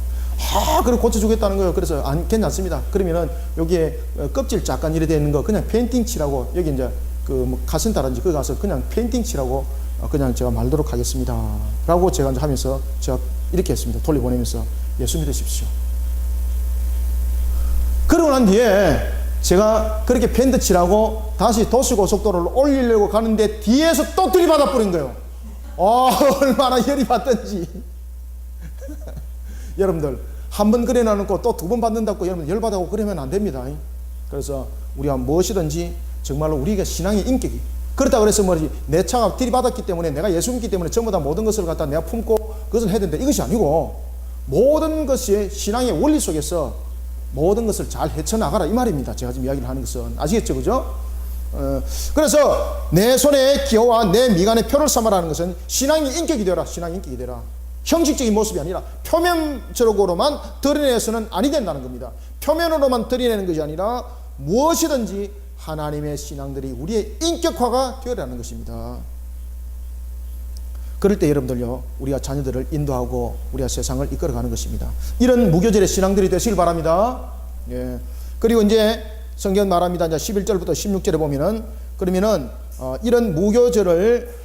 그래 고쳐주겠다는 거예요. 그래서 괜찮습니다. 그러면은 여기에 껍질 약간 이래 되는 거 그냥 페인팅 칠하고 여기 이제 그 카센터라든지 거기 가서 그냥 페인팅 칠하고 그냥 제가 말도록 하겠습니다. 라고 제가 이제 하면서 제가 이렇게 했습니다. 돌려보내면서 예수 믿으십시오. 그러고 난 뒤에 제가 그렇게 펜트 칠하고 다시 도시고속도로를 올리려고 가는데 뒤에서 또 들이받아 버린 거예요. 얼마나 열이 받던지. 여러분들 한 번 그래 놔놓고 또 두 번 받는다고 여러분 열받아고 그러면 안 됩니다. 그래서 우리가 무엇이든지 정말로 우리가 신앙의 인격이 그렇다 그래서 뭐지 내 차가 들이받았기 때문에 내가 예수 믿기 때문에 전부 다 모든 것을 갖다 내가 품고 그것을 해야 된다 이것이 아니고 모든 것이 신앙의 원리 속에서 모든 것을 잘 헤쳐나가라 이 말입니다. 제가 지금 이야기를 하는 것은 아시겠죠, 그죠? 그래서 내 손에 기호와 내 미간에 표를 삼아라는 것은 신앙의 인격이 되라. 신앙의 인격이 되라. 형식적인 모습이 아니라 표면적으로만 드러내서는 아니 된다는 겁니다. 표면으로만 드러내는 것이 아니라 무엇이든지 하나님의 신앙들이 우리의 인격화가 되어라는 것입니다. 그럴 때 여러분들요 우리가 자녀들을 인도하고 우리가 세상을 이끌어가는 것입니다. 이런 무교절의 신앙들이 되시길 바랍니다. 예. 그리고 이제 성경 말합니다. 이제 11절부터 16절에 보면은 그러면은 이런 무교절을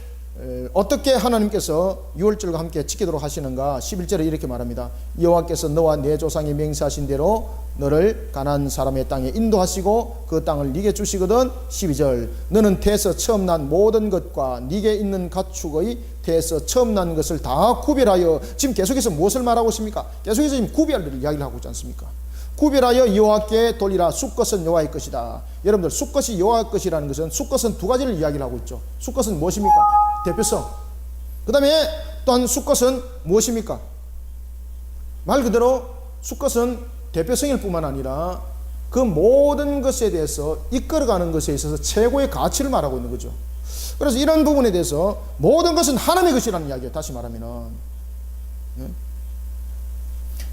어떻게 하나님께서 유월절과 함께 지키도록 하시는가. 11절에 이렇게 말합니다. 여호와께서 너와 내 조상이 맹세하신 대로 너를 가나안 사람의 땅에 인도하시고 그 땅을 네게 주시거든. 12절 너는 태에서 처음 난 모든 것과 네게 있는 가축의 태에서 처음 난 것을 다 구별하여. 지금 계속해서 무엇을 말하고 있습니까? 계속해서 지금 구별을 이야기를 하고 있지 않습니까? 구별하여 여호와께 돌리라. 숫것은 여호와의 것이다. 여러분들 숫것이 여호와의 것이라는 것은 숫것은 두 가지를 이야기를 하고 있죠. 숫것은 무엇입니까? 대표성. 그 다음에 또한 숫것은 무엇입니까? 말 그대로 숫것은 대표성일 뿐만 아니라 그 모든 것에 대해서 이끌어가는 것에 있어서 최고의 가치를 말하고 있는 거죠. 그래서 이런 부분에 대해서 모든 것은 하나님의 것이라는 이야기예요. 다시 말하면은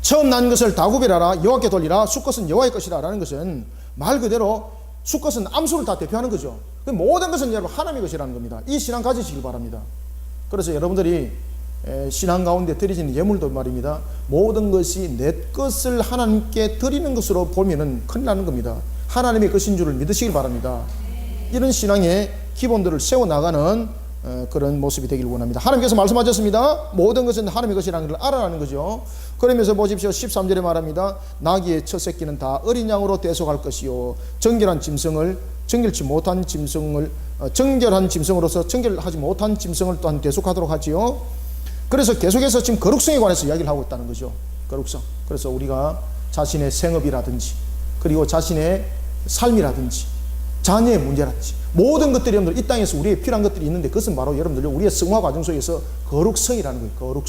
처음 난 것을 다 구별하라. 여호와께 돌리라. 숫것은 여호와의 것이라 라는 것은 말 그대로 숫것은 암수를 다 대표하는 거죠. 모든 것은 여러분 하나님의 것이라는 겁니다. 이 신앙 가지시길 바랍니다. 그래서 여러분들이 신앙 가운데 드리시는 예물도 말입니다. 모든 것이 내 것을 하나님께 드리는 것으로 보면은 큰일 나는 겁니다. 하나님의 것인 줄을 믿으시길 바랍니다. 이런 신앙의 기본들을 세워나가는 그런 모습이 되길 원합니다. 하나님께서 말씀하셨습니다. 모든 것은 하나님의 것이라는 걸 알아라는 거죠. 그러면서 보십시오. 13절에 말합니다. 나귀의 첫 새끼는 다 어린 양으로 대속할 것이요 정결한 짐승을 정결치 못한 짐승을 정결한 짐승으로서 정결하지 못한 짐승을 또한 대속하도록 하지요. 그래서 계속해서 지금 거룩성에 관해서 이야기를 하고 있다는 거죠. 거룩성. 그래서 우리가 자신의 생업이라든지 그리고 자신의 삶이라든지 자녀의 문제라든지 모든 것들이 여러분들 이 땅에서 우리의 필요한 것들이 있는데 그것은 바로 여러분들 우리의 성화 과정 속에서 거룩성이라는 거예요.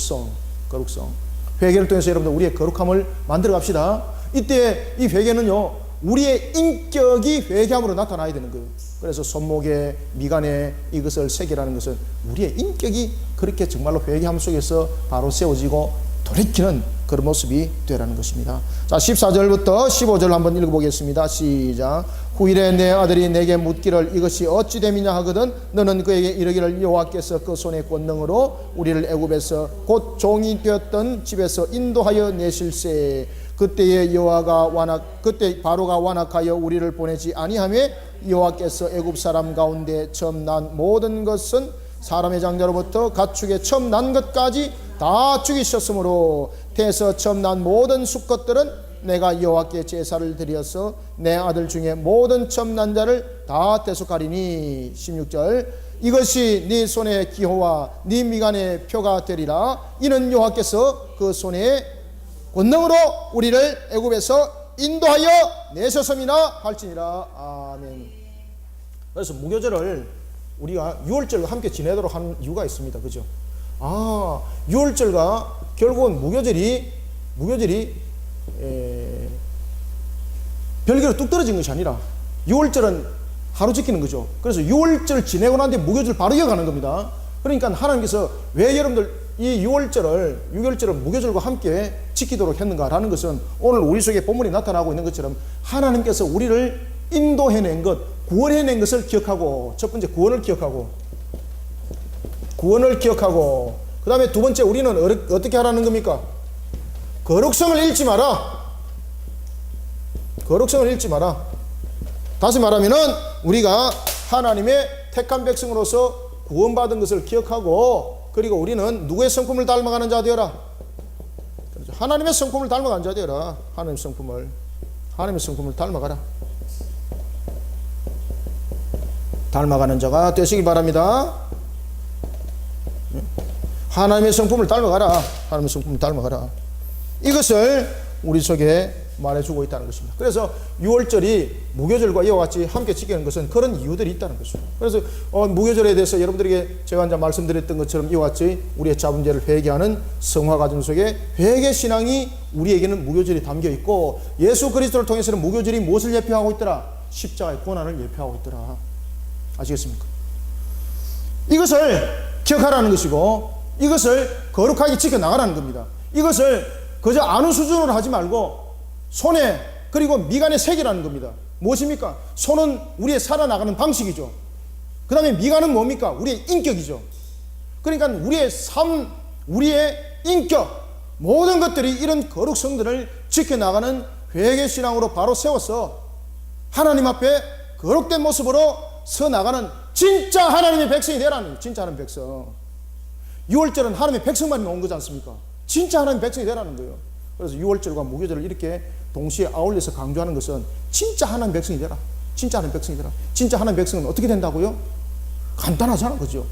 거룩성. 회개를 통해서 여러분들 우리의 거룩함을 만들어 갑시다. 이때 이 회개는요 우리의 인격이 회개함으로 나타나야 되는 거예요. 그래서 손목에 미간에 이것을 새기라는 것은 우리의 인격이 그렇게 정말로 회개함 속에서 바로 세워지고 돌이키는 그런 모습이 되라는 것입니다. 자, 14절부터 15절 한번 읽어보겠습니다. 시작. 후일에 내 아들이 내게 묻기를 이것이 어찌 됨이냐 하거든 너는 그에게 이르기를 여호와께서 그 손의 권능으로 우리를 애굽에서 곧 종이 되었던 집에서 인도하여 내실세. 그때 바로가 완악하여 우리를 보내지 아니하며 여호와께서 애굽 사람 가운데 처음 난 모든 것은 사람의 장자로부터 가축의 처음 난 것까지 다 죽이셨으므로 태에서 처음 난 모든 수컷들은 내가 여호와께 제사를 드려서 내 아들 중에 모든 처음 난 자를 다 대속하리니. 16절 이것이 네 손의 기호와 네 미간의 표가 되리라. 이는 여호와께서 그 손에 권능으로 우리를 애굽에서 인도하여 내셨음이나 할지니라. 아멘. 그래서 무교절을 우리가 유월절과 함께 지내도록 하는 이유가 있습니다. 그죠? 유월절과 결국은 무교절이 별개로 뚝 떨어진 것이 아니라 유월절은 하루 지키는 거죠. 그래서 유월절 지내고 난 뒤에 무교절 바로 이어가는 겁니다. 그러니까 하나님께서 왜 여러분들 이 유월절을 무교절과 함께 지키도록 했는가라는 것은 오늘 우리 속에 본문이 나타나고 있는 것처럼 하나님께서 우리를 인도해낸 것, 구원해낸 것을 기억하고, 첫 번째 구원을 기억하고, 그 다음에 두 번째 우리는 어떻게 하라는 겁니까? 거룩성을 잃지 마라. 거룩성을 잃지 마라. 다시 말하면은 우리가 하나님의 택한 백성으로서 구원받은 것을 기억하고, 그리고 우리는 누구의 성품을 닮아가는 자 되어라? 하나님의 성품을 닮아가는 자 되어라. 하나님의 성품을 닮아가라. 닮아가는 자가 되시기 바랍니다. 하나님의 성품을 닮아가라. 하나님의 성품을 닮아가라. 이것을 우리 속에 말해주고 있다는 것입니다. 그래서 유월절이 무교절과 이와 같이 함께 지키는 것은 그런 이유들이 있다는 것입니다. 그래서 무교절에 대해서 여러분들에게 제가 이제 말씀드렸던 것처럼 이와 같이 우리의 자문제를 회개하는 성화 과정 속에 회개 신앙이 우리에게는 무교절이 담겨 있고, 예수 그리스도를 통해서는 무교절이 무엇을 예표하고 있더라? 십자가의 고난을 예표하고 있더라. 아시겠습니까? 이것을 기억하라는 것이고, 이것을 거룩하게 지켜나가라는 겁니다. 이것을 그저 아는 수준으로 하지 말고 손에 그리고 미간에 새기라는 겁니다. 무엇입니까? 손은 우리의 살아나가는 방식이죠. 그 다음에 미간은 뭡니까? 우리의 인격이죠. 그러니까 우리의 삶, 우리의 인격, 모든 것들이 이런 거룩성들을 지켜나가는 회개신앙으로 바로 세워서 하나님 앞에 거룩된 모습으로 서 나가는 진짜 하나님의 백성이 되라는 거예요. 진짜 하나님의 백성. 유월절은 하나님의 백성만 온 거지 않습니까? 진짜 하나님의 백성이 되라는 거예요. 그래서 유월절과 무교절을 이렇게 동시에 아울러서 강조하는 것은 진짜 하나님의 백성이 되라. 진짜 하나님의 백성이 되라. 진짜 하나님의 백성은 어떻게 된다고요? 간단하잖아, 그죠?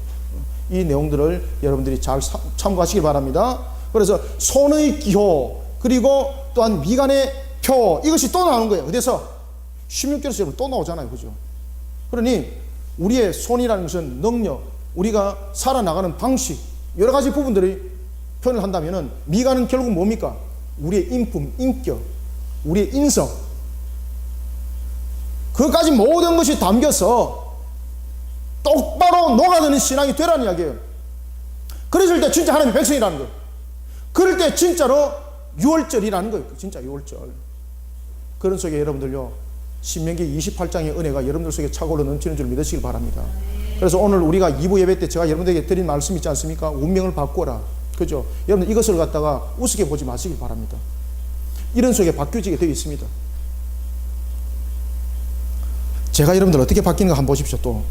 이 내용들을 여러분들이 잘 참고하시기 바랍니다. 그래서 손의 기호, 그리고 또한 미간의 표, 이것이 또 나오는 거예요. 어디서? 16절에서 여러분 또 나오잖아요, 그죠? 그러니 우리의 손이라는 것은 능력, 우리가 살아나가는 방식, 여러 가지 부분들이 표현을 한다면은 미간은 결국 뭡니까? 우리의 인품, 인격, 우리의 인성, 그것까지 모든 것이 담겨서 똑바로 녹아드는 신앙이 되라는 이야기예요. 그랬을 때 진짜 하나님의 백성이라는 거예요. 그럴 때 진짜로 유월절이라는 거예요. 진짜 유월절. 그런 속에 여러분들요, 신명기 28장의 은혜가 여러분들 속에 차고로 넘치는 줄 믿으시길 바랍니다. 그래서 오늘 우리가 2부 예배 때 제가 여러분들에게 드린 말씀 있지 않습니까? 운명을 바꿔라. 그죠? 여러분들 이것을 갖다가 우습게 보지 마시길 바랍니다. 이런 속에 바뀌어지게 되어 있습니다. 제가 여러분들 어떻게 바뀌는가 한번 보십시오. 또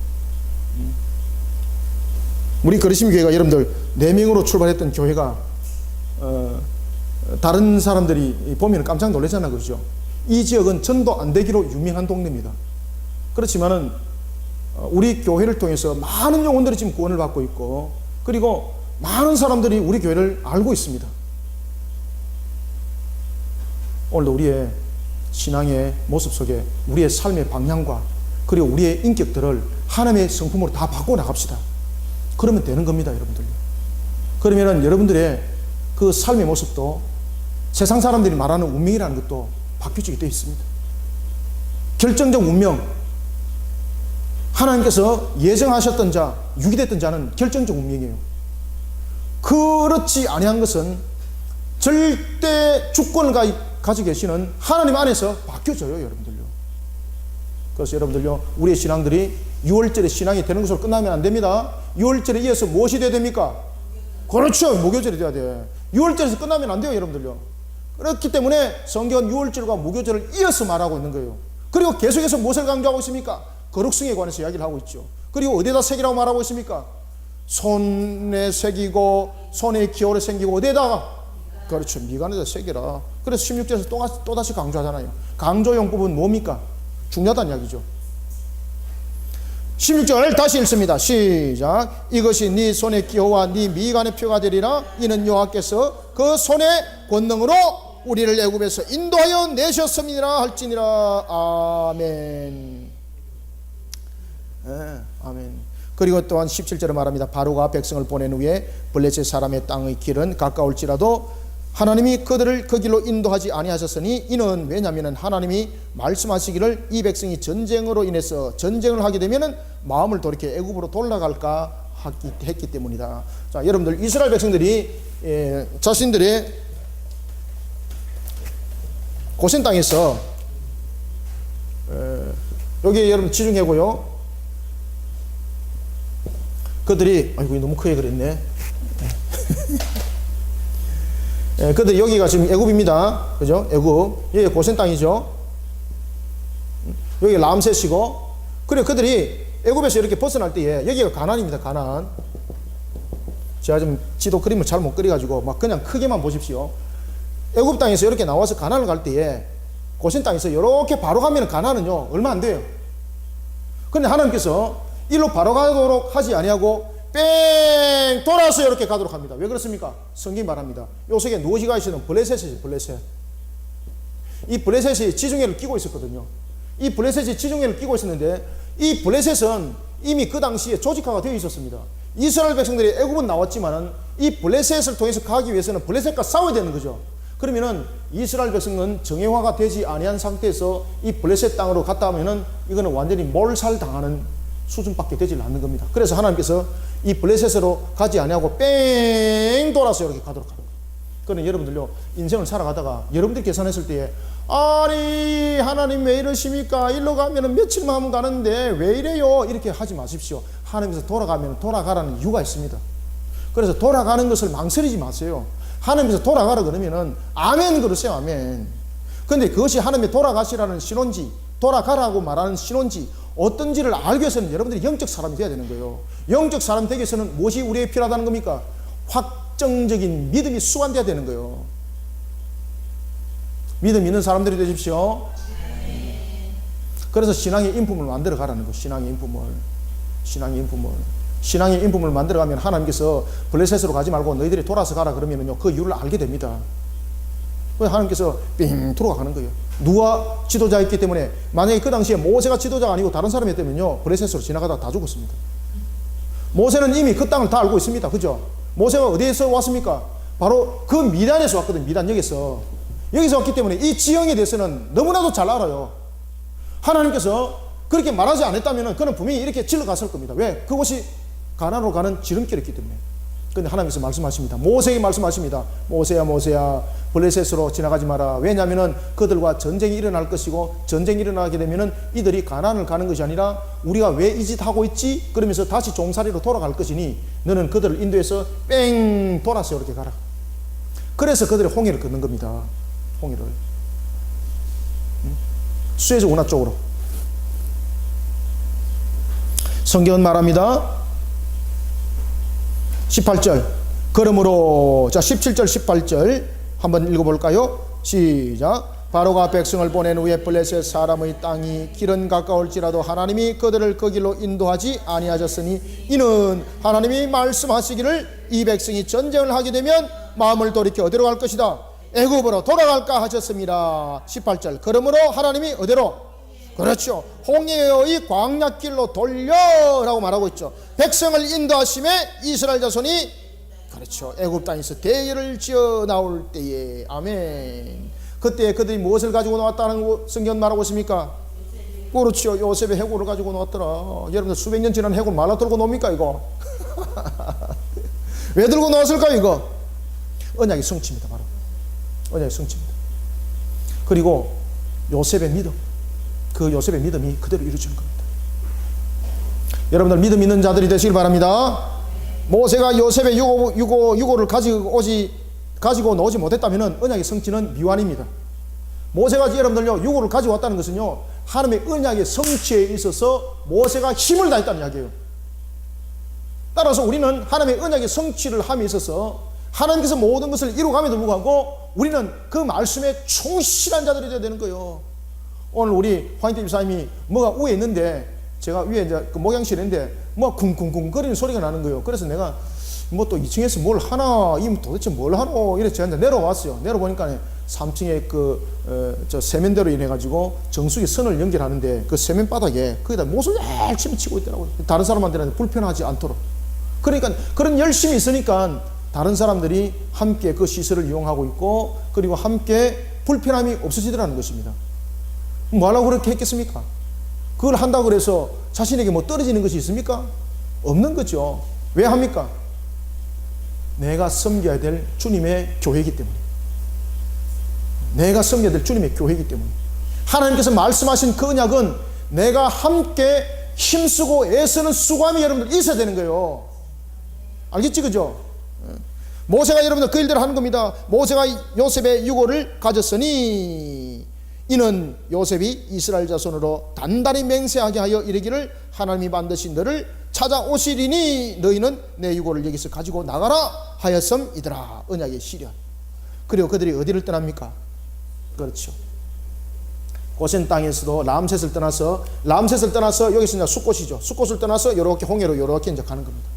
우리 그리심 교회가 여러분들 4명으로 출발했던 교회가 다른 사람들이 보면 깜짝 놀라잖아요, 그죠? 이 지역은 전도 안 되기로 유명한 동네입니다. 그렇지만은 우리 교회를 통해서 많은 영혼들이 지금 구원을 받고 있고, 그리고 많은 사람들이 우리 교회를 알고 있습니다. 오늘도 우리의 신앙의 모습 속에 우리의 삶의 방향과 그리고 우리의 인격들을 하나님의 성품으로 다 바꿔 나갑시다. 그러면 되는 겁니다, 여러분들. 그러면은 여러분들의 그 삶의 모습도 세상 사람들이 말하는 운명이라는 것도 바뀌어지게 되어 있습니다. 결정적 운명, 하나님께서 예정하셨던 자, 유기됐던 자는 결정적 운명이에요. 그렇지 아니한 것은 절대 주권을 가지고 계시는 하나님 안에서 바뀌어져요, 여러분들요. 그래서 여러분들요, 우리의 신앙들이 6월절에 신앙이 되는 것으로 끝나면 안 됩니다. 6월절에 이어서 무엇이 돼야 됩니까? 그렇죠, 무교절이 돼야 돼. 6월절에서 끝나면 안 돼요, 여러분들요. 그렇기 때문에 성경은 6월절과 무교절을 이어서 말하고 있는 거예요. 그리고 계속해서 무엇을 강조하고 있습니까? 거룩성에 관해서 이야기를 하고 있죠. 그리고 어디에다 새기라고 말하고 있습니까? 손에 새기고 손에 기호를 새기고 어디에다가? 그렇죠, 미간에다 새기라. 그래서 16절에서 또다시 강조하잖아요. 강조용법은 뭡니까? 중요하다는 이야기죠. 16절 다시 읽습니다. 시작. 이것이 네 손의 기호와 네 미간의 표가 되리라. 이는 여호와께서 그 손의 권능으로 우리를 애굽에서 인도하여 내셨음이니라 할지니라. 아멘. 네, 아멘. 그리고 또한 17절에 말합니다. 바로가 백성을 보낸 후에 블레셋 사람의 땅의 길은 가까울지라도 하나님이 그들을 그 길로 인도하지 아니하셨으니 이는 왜냐하면 하나님이 말씀하시기를 이 백성이 전쟁으로 인해서 전쟁을 하게 되면 마음을 돌이켜 애굽으로 돌아갈까 했기 때문이다. 자, 여러분들 이스라엘 백성들이 자신들의 고센 땅에서 여기 여러분 지중해고요. 그들이 아이고 너무 크게 그랬네. 그들 여기가 지금 애굽입니다. 그죠? 애굽. 여기 고센 땅이죠. 여기 람셋이고. 그래 그들이 애굽에서 이렇게 벗어날 때에 여기가 가나안입니다. 가나안. 제가 좀 지도 그림을 잘 못 그려가지고 막 그냥 크게만 보십시오. 애굽 땅에서 이렇게 나와서 가나안을 갈 때에 고센 땅에서 이렇게 바로 가면 가나안은요 얼마 안 돼요. 그런데 하나님께서 일로 바로 가도록 하지 아니하고 뺑 돌아서 이렇게 가도록 합니다. 왜 그렇습니까? 성경이 말합니다. 요 속에 노지가 있는 블레셋이죠. 블레셋. 이 블레셋이 지중해를 끼고 있었거든요. 이 블레셋이 지중해를 끼고 있었는데 이 블레셋은 이미 그 당시에 조직화가 되어 있었습니다. 이스라엘 백성들이 애굽은 나왔지만은 이 블레셋을 통해서 가기 위해서는 블레셋과 싸워야 되는 거죠. 그러면은 이스라엘 백성은 정예화가 되지 아니한 상태에서 이 블레셋 땅으로 갔다 하면은 이거는 완전히 몰살당하는 수준밖에 되지 않는 겁니다. 그래서 하나님께서 이 블레셋으로 가지 아니하고 뺑 돌아서 이렇게 가도록 하는 거예요. 그러니 여러분들요 인생을 살아가다가 여러분들이 계산했을 때에 아니 하나님 왜 이러십니까? 일로 가면은 며칠만 하면 가는데 왜 이래요? 이렇게 하지 마십시오. 하나님께서 돌아가면 돌아가라는 이유가 있습니다. 그래서 돌아가는 것을 망설이지 마세요. 하나님께서 돌아가라 그러면은 아멘 그러세요. 아멘. 그런데 그것이 하나님의 돌아가시라는 신호인지 돌아가라고 말하는 신호인지 어떤지를 알기 위해서는 여러분들이 영적 사람이 되어야 되는 거예요. 영적 사람 되기 위해서는 무엇이 우리에게 필요하다는 겁니까? 확정적인 믿음이 수반되어야 되는 거예요. 믿음 있는 사람들이 되십시오. 그래서 신앙의 인품을 만들어 가라는 거예요. 신앙의 인품을 만들어가면 하나님께서 블레셋으로 가지 말고 너희들이 돌아서 가라 그러면요 그 이유를 알게 됩니다. 하나님께서 삥 돌아가는 거예요. 누가 지도자였기 때문에 만약에 그 당시에 모세가 지도자가 아니고 다른 사람이었다면요 블레셋으로 지나가다가 다 죽었습니다. 모세는 이미 그 땅을 다 알고 있습니다. 그죠? 모세가 어디에서 왔습니까? 바로 그 미단에서 왔거든요. 미단역에서. 여기서 왔기 때문에 이 지형에 대해서는 너무나도 잘 알아요. 하나님께서 그렇게 말하지 않았다면 그는 분명히 이렇게 질러갔을 겁니다. 왜? 그곳이 가나안으로 가는 지름길이었기 때문에. 그런데 하나님께서 말씀하십니다. 모세에게 말씀하십니다. 모세야 모세야 블레셋으로 지나가지 마라. 왜냐하면 그들과 전쟁이 일어날 것이고 전쟁이 일어나게 되면 이들이 가나안을 가는 것이 아니라 우리가 왜 이 짓 하고 있지? 그러면서 다시 종살이로 돌아갈 것이니 너는 그들을 인도해서 뺑 돌아서 이렇게 가라. 그래서 그들이 홍해를 걷는 겁니다. 홍해를 수에즈 운하 쪽으로. 성경은 말합니다. 18절. 그러므로 자 17절 18절 한번 읽어볼까요? 시작. 바로가 백성을 보낸 후에 블레셋 사람의 땅이 길은 가까울지라도 하나님이 그들을 그 길로 인도하지 아니하셨으니 이는 하나님이 말씀하시기를 이 백성이 전쟁을 하게 되면 마음을 돌이켜 어디로 갈 것이다? 애굽으로 돌아갈까 하셨습니다. 18절. 그러므로 하나님이 어디로? 그렇죠. 홍해의 광야길로 돌려라고 말하고 있죠. 백성을 인도하심에 이스라엘 자손이 그렇죠. 애굽 땅에서 대열을 지어 나올 때에 아멘. 그때 그들이 무엇을 가지고 나왔다는 성경 말하고 있습니까? 그렇죠. 요셉의 해골을 가지고 나왔더라. 여러분들 수백 년 지난 해골 말라 들고 놉니까 이거? 왜 들고 나왔을까요 이거? 언약의 성취입니다. 바로 언약의 성취입니다. 그리고 요셉의 믿음, 그 요셉의 믿음이 그대로 이루어지는 겁니다. 여러분들 믿음 있는 자들이 되시길 바랍니다. 모세가 요셉의 유고를 가지고 나오지 못했다면 언약의 성취는 미완입니다. 모세가 여러분들요 유고를 가지고 왔다는 것은요 하나님의 언약의 성취에 있어서 모세가 힘을 다했다는 이야기예요. 따라서 우리는 하나님의 언약의 성취를 함에 있어서 하나님께서 모든 것을 이루감에도 불구하고 우리는 그 말씀에 충실한 자들이 되어야 되는 거예요. 오늘 우리 황인태 집사님이 뭐가 위에 있는데 제가 위에 이제 그 목양실에 있는데 뭐 쿵쿵쿵 거리는 소리가 나는 거예요. 그래서 내가 뭐 또 2층에서 뭘 하나, 이 도대체 뭘 하노? 이래서 제가 내려왔어요. 내려보니까 3층에 저 세면대로 인해가지고 정수기 선을 연결하는데 그 세면 바닥에 거기다 못을 열심히 치고 있더라고요. 다른 사람한테는 불편하지 않도록. 그러니까 그런 열심히 있으니까 다른 사람들이 함께 그 시설을 이용하고 있고, 그리고 함께 불편함이 없어지더라는 것입니다. 뭐 하려고 그렇게 했겠습니까? 그걸 한다고 해서 자신에게 뭐 떨어지는 것이 있습니까? 없는 거죠. 왜 합니까? 내가 섬겨야 될 주님의 교회이기 때문에. 내가 섬겨야 될 주님의 교회이기 때문에. 하나님께서 말씀하신 그 언약은 내가 함께 힘쓰고 애쓰는 수고함이 여러분들 있어야 되는 거예요. 알겠지, 그죠? 모세가 여러분들 그 일대로 하는 겁니다. 모세가 요셉의 유고를 가졌으니 이는 요셉이 이스라엘 자손으로 단단히 맹세하게 하여 이르기를 하나님이 반드시 너를 찾아오시리니 너희는 내 유고를 여기서 가지고 나가라 하였음이더라. 언약의 시련. 그리고 그들이 어디를 떠납니까? 그렇죠. 고센 땅에서도 람셋을 떠나서 여기서 이제 숫곳이죠. 숫곳을 떠나서 이렇게 홍해로 이렇게 이제 가는 겁니다.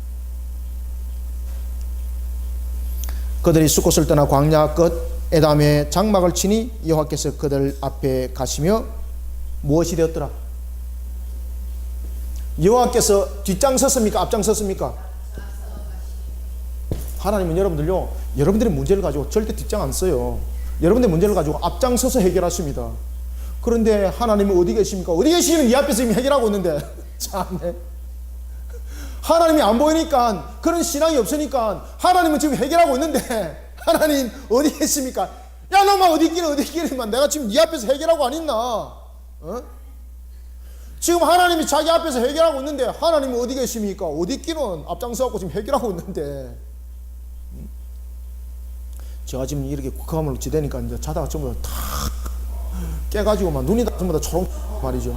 그들이 숫곳을 떠나 광야 끝 에담에 장막을 치니 여호와께서 그들 앞에 가시며 무엇이 되었더라? 여호와께서 뒷장 섰습니까? 앞장 섰습니까? 하나님은 여러분들요, 여러분들의 문제를 가지고 절대 뒷장 안 써요. 여러분들의 문제를 가지고 앞장 서서 해결하십니다. 그런데 하나님은 어디 계십니까? 어디 계시면 이 앞에서 이미 해결하고 있는데 참네. 하나님이 안 보이니까, 그런 신앙이 없으니까 하나님은 지금 해결하고 있는데 하나님 어디 계십니까? 야, 너만 어디 있기는 내가 지금 네 앞에서 해결하고 안 있나? 어? 지금 하나님이 자기 앞에서 해결하고 있는데 하나님은 어디 계십니까? 어디 있기는 앞장서갖고 지금 해결하고 있는데. 제가 지금 이렇게 국감을 지대니까 이제 자다가 전부 다 깨가지고 막 눈이 다 전부 다 초롱 말이죠.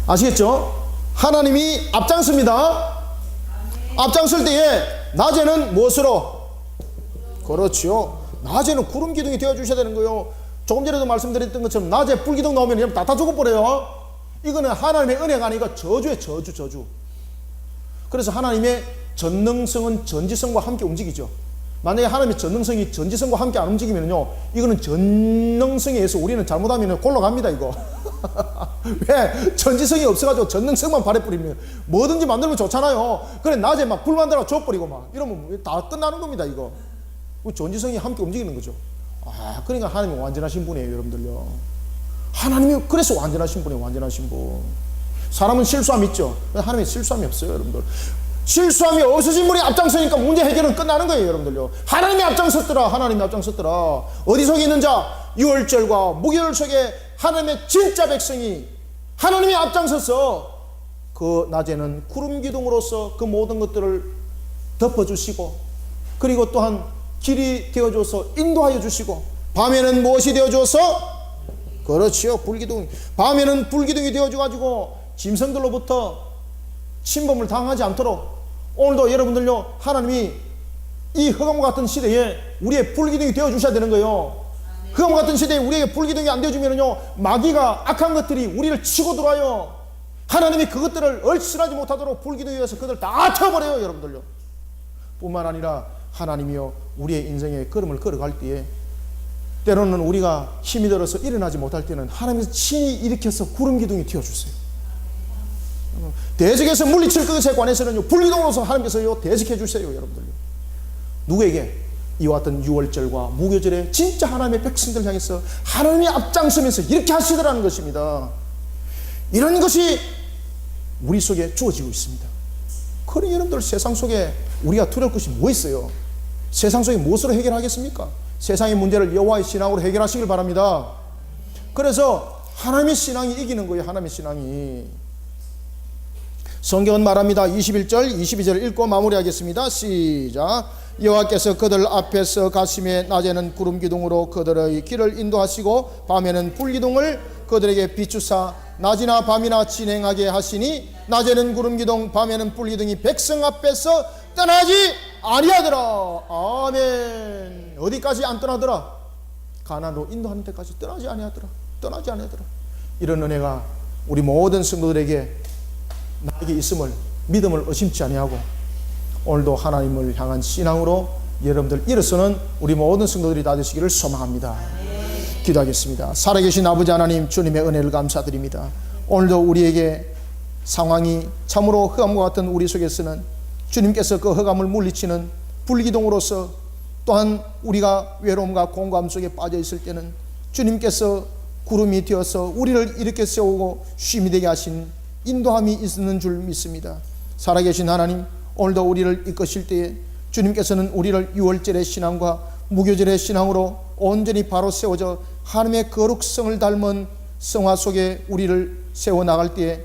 아시겠죠? 하나님이 앞장섭니다. 앞장설 때에 낮에는 무엇으로? 그렇죠. 낮에는 구름 기둥이 되어 주셔야 되는 거예요. 조금 전에도 말씀드렸던 것처럼 낮에 불기둥 나오면 그냥 다 죽어버려요. 이거는 하나님의 은혜가 아니고 저주예요. 저주. 그래서 하나님의 전능성은 전지성과 함께 움직이죠. 만약에 하나님의 전능성이 전지성과 함께 안 움직이면요, 이거는 전능성에 의해서 우리는 잘못하면 골로 갑니다, 이거. 왜? 전지성이 없어가지고 전능성만 발해버리면 뭐든지 만들면 좋잖아요. 그래, 낮에 막 불 만들어 줘버리고 막 이러면 다 끝나는 겁니다, 이거. 전지성이 함께 움직이는 거죠. 그러니까 하나님이 완전하신 분이에요, 여러분들요. 하나님이 그래서 완전하신 분이에요, 완전하신 분. 사람은 실수함이 있죠. 하나님이 실수함이 없어요, 여러분들. 실수함이 없으신 분이 앞장서니까 문제 해결은 끝나는 거예요, 여러분들요. 하나님이 앞장섰더라. 어디 속에 있는 자? 유월절과 무교절 속에 하나님의 진짜 백성이 하나님이 앞장서서 그 낮에는 구름 기둥으로서 그 모든 것들을 덮어주시고, 그리고 또한 길이 되어줘서 인도하여 주시고, 밤에는 무엇이 되어줘서? 그렇지요, 불기둥. 밤에는 불기둥이 되어줘가지고 짐승들로부터 침범을 당하지 않도록. 오늘도 여러분들요, 하나님이 이 흑암과 같은 시대에 우리의 불기둥이 되어주셔야 되는 거예요. 흑암과 같은 시대에 우리에게 불기둥이 안 되어주면요, 마귀가, 악한 것들이 우리를 치고 들어와요. 하나님이 그것들을 얼씬하지 못하도록 불기둥이 되어서 그들 다 태워버려요, 여러분들요. 뿐만 아니라 하나님이요, 우리의 인생의 걸음을 걸어갈 때에 때로는 우리가 힘이 들어서 일어나지 못할 때는 하나님께서 친히 일으켜서 구름기둥이 튀어주세요. 대적에서 물리칠 것에 관해서는요, 불기둥으로서 하나님께서요 대적해 주세요, 여러분들요. 누구에게? 이와 같은 유월절과 무교절에 진짜 하나님의 백성들 향해서 하나님이 앞장서면서 이렇게 하시더라는 것입니다. 이런 것이 우리 속에 주어지고 있습니다. 그러니 여러분들, 세상 속에 우리가 두려울 것이 뭐 있어요? 세상 속에 무엇으로 해결하겠습니까? 세상의 문제를 여호와의 신앙으로 해결하시길 바랍니다. 그래서 하나님의 신앙이 이기는 거예요, 하나님의 신앙이. 성경은 말합니다. 21절, 22절 읽고 마무리하겠습니다. 시작. 여호와께서 그들 앞에서 가시매 낮에는 구름기둥으로 그들의 길을 인도하시고 밤에는 불기둥을 그들에게 비추사 낮이나 밤이나 진행하게 하시니 낮에는 구름기둥 밤에는 불기둥이 백성 앞에서 떠나지 아니하더라. 아멘. 어디까지 안 떠나더라? 가나안으로 인도하는 데까지 떠나지 아니하더라. 이런 은혜가 우리 모든 성도들에게 나에게 있음을, 믿음을 의심치 아니하고 오늘도 하나님을 향한 신앙으로 여러분들 일어서는 우리 모든 성도들이 다 되시기를 소망합니다. 기도하겠습니다. 살아계신 아버지 하나님, 주님의 은혜를 감사드립니다. 오늘도 우리에게 상황이 참으로 흑암과 같은 우리 속에서는 주님께서 그 흑암을 물리치는 불기둥으로서, 또한 우리가 외로움과 공고함 속에 빠져 있을 때는 주님께서 구름이 되어서 우리를 일으켜 세우고 쉼이 되게 하신 인도함이 있는 줄 믿습니다. 살아계신 하나님, 오늘도 우리를 이끄실 때에 주님께서는 우리를 유월절의 신앙과 무교절의 신앙으로 온전히 바로 세워져 하나님의 거룩성을 닮은 성화 속에 우리를 세워나갈 때에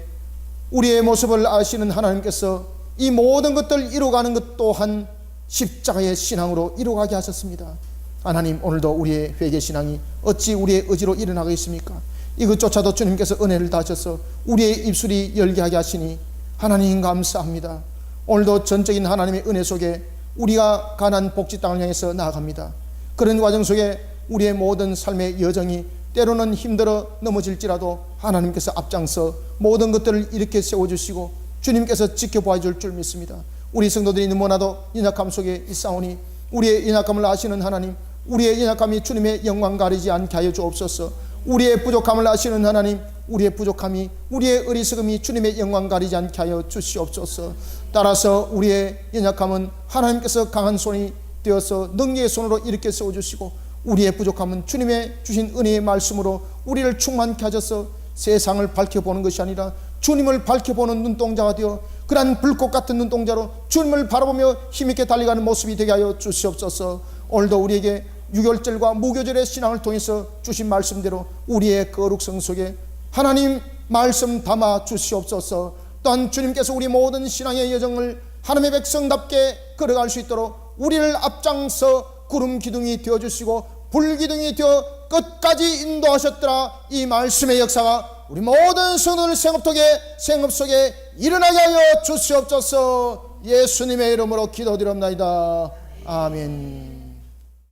우리의 모습을 아시는 하나님께서 이 모든 것들을 이루어가는 것 또한 십자가의 신앙으로 이루어가게 하셨습니다. 하나님, 오늘도 우리의 회개신앙이 어찌 우리의 의지로 일어나겠습니까? 이것조차도 주님께서 은혜를 다하셔서 우리의 입술이 열게 하게 하시니 하나님 감사합니다. 오늘도 전적인 하나님의 은혜 속에 우리가 가나안 복지 땅을 향해서 나아갑니다. 그런 과정 속에 우리의 모든 삶의 여정이 때로는 힘들어 넘어질지라도 하나님께서 앞장서 모든 것들을 이렇게 세워주시고 주님께서 지켜봐 줄 믿습니다. 우리 성도들이 너무나도 연약함 속에 있사오니 우리의 연약함을 아시는 하나님, 우리의 연약함이 주님의 영광 가리지 않게 하여 주옵소서. 우리의 부족함을 아시는 하나님, 우리의 부족함이, 우리의 어리석음이 주님의 영광 가리지 않게 하여 주시옵소서. 따라서 우리의 연약함은 하나님께서 강한 손이 되어서 능력의 손으로 이렇게 세워주시고, 우리의 부족함은 주님의 주신 은혜의 말씀으로 우리를 충만케 하셔서 세상을 밝혀보는 것이 아니라 주님을 밝혀보는 눈동자가 되어 그러한 불꽃 같은 눈동자로 주님을 바라보며 힘있게 달려가는 모습이 되게 하여 주시옵소서. 오늘도 우리에게 유월절과 무교절의 신앙을 통해서 주신 말씀대로 우리의 거룩성 속에 하나님 말씀 담아 주시옵소서. 또한 주님께서 우리 모든 신앙의 여정을 하나님의 백성답게 걸어갈 수 있도록 우리를 앞장서 구름 기둥이 되어주시고 불기둥이 되어 끝까지 인도하셨더라. 이 말씀의 역사가 우리 모든 성도들 생업 속에 일어나게 하여 주시옵소서. 예수님의 이름으로 기도드립니다. 아멘.